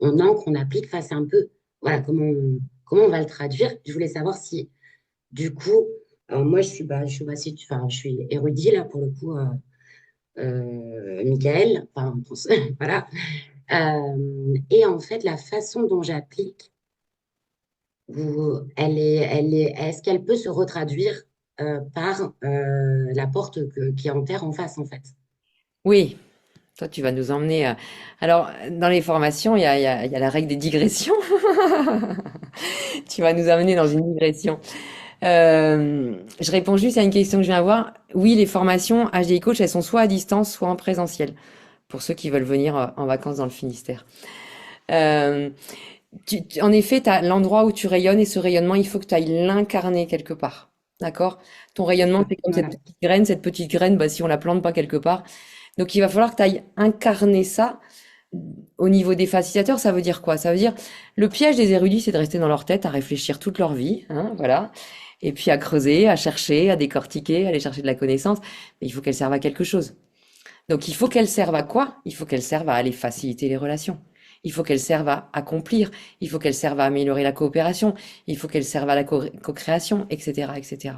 on ancre, on applique face un peu, voilà, comment on va le traduire. Je voulais savoir si du coup, moi, je suis érudit là pour le coup, Michael, enfin, voilà. Et en fait, la façon dont j'applique, est-ce qu'elle peut se retraduire par la porte qui est en terre en face, en fait? Oui. Toi, tu vas nous emmener. Alors, dans les formations, il y a la règle des digressions. Tu vas nous amener dans une digression. Je réponds juste à une question que je viens d'avoir. Oui, les formations HDI Coach, elles sont soit à distance, soit en présentiel, pour ceux qui veulent venir en vacances dans le Finistère. Euh, en effet, tu as l'endroit où tu rayonnes et ce rayonnement, il faut que tu ailles l'incarner quelque part. D'accord? Ton rayonnement, c'est comme cette Voilà. petite graine. Cette petite graine, bah, si on la plante pas quelque part. Donc, il va falloir que tu ailles incarner ça au niveau des facilitateurs. Ça veut dire quoi? Ça veut dire, le piège des érudits, c'est de rester dans leur tête, à réfléchir toute leur vie, hein, voilà. Et puis à creuser, à chercher, à décortiquer, à aller chercher de la connaissance. Mais il faut qu'elle serve à quelque chose. Donc, il faut qu'elle serve à quoi? Il faut qu'elle serve à aller faciliter les relations. Il faut qu'elle serve à accomplir. Il faut qu'elle serve à améliorer la coopération. Il faut qu'elle serve à la co-création, etc., etc.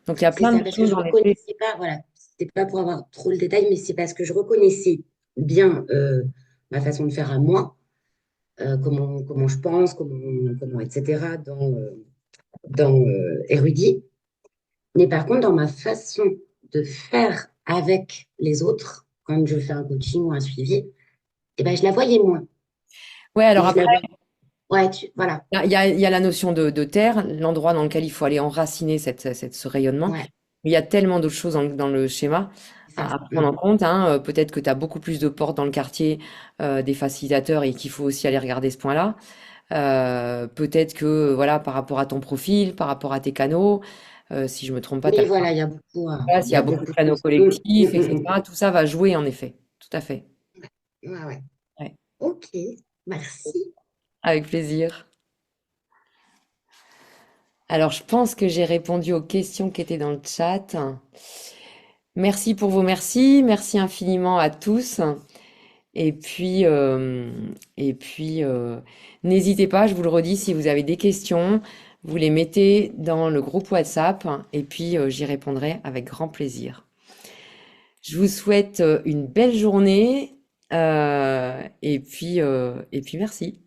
Donc, il y a C'est plein ça, de parce que choses je dans les clés. reconnaissais pas, voilà, c'était pas pour avoir trop le détail, mais c'est parce que je reconnaissais bien ma façon de faire à moi, comment je pense, etc., dans Érudit. Mais par contre, dans ma façon de faire avec les autres, quand je fais un coaching ou un suivi, eh ben, je la voyais moins. Ouais, Et alors je après, la voyais. Ouais, voilà. il y a la notion de terre, l'endroit dans lequel il faut aller enraciner ce rayonnement. Ouais, Mais il y a tellement d'autres choses dans le schéma c'est ça. à prendre en compte, hein. Peut-être que tu as beaucoup plus de portes dans le quartier des facilitateurs et qu'il faut aussi aller regarder ce point-là. Peut-être que, voilà, par rapport à ton profil, par rapport à tes canaux, si je me trompe pas, Oui, voilà, il y a beaucoup, s'il il y y a a beaucoup de beaucoup de canaux choses. collectifs, etc. Tout ça va jouer en effet. Tout à fait. Ouais, ouais. Ouais. Ok, merci. Avec plaisir. Alors, je pense que j'ai répondu aux questions qui étaient dans le chat. Merci pour vos merci. Merci infiniment à tous. Et puis, euh, et puis, n'hésitez pas, je vous le redis, si vous avez des questions, vous les mettez dans le groupe WhatsApp et puis j'y répondrai avec grand plaisir. Je vous souhaite une belle journée et puis merci.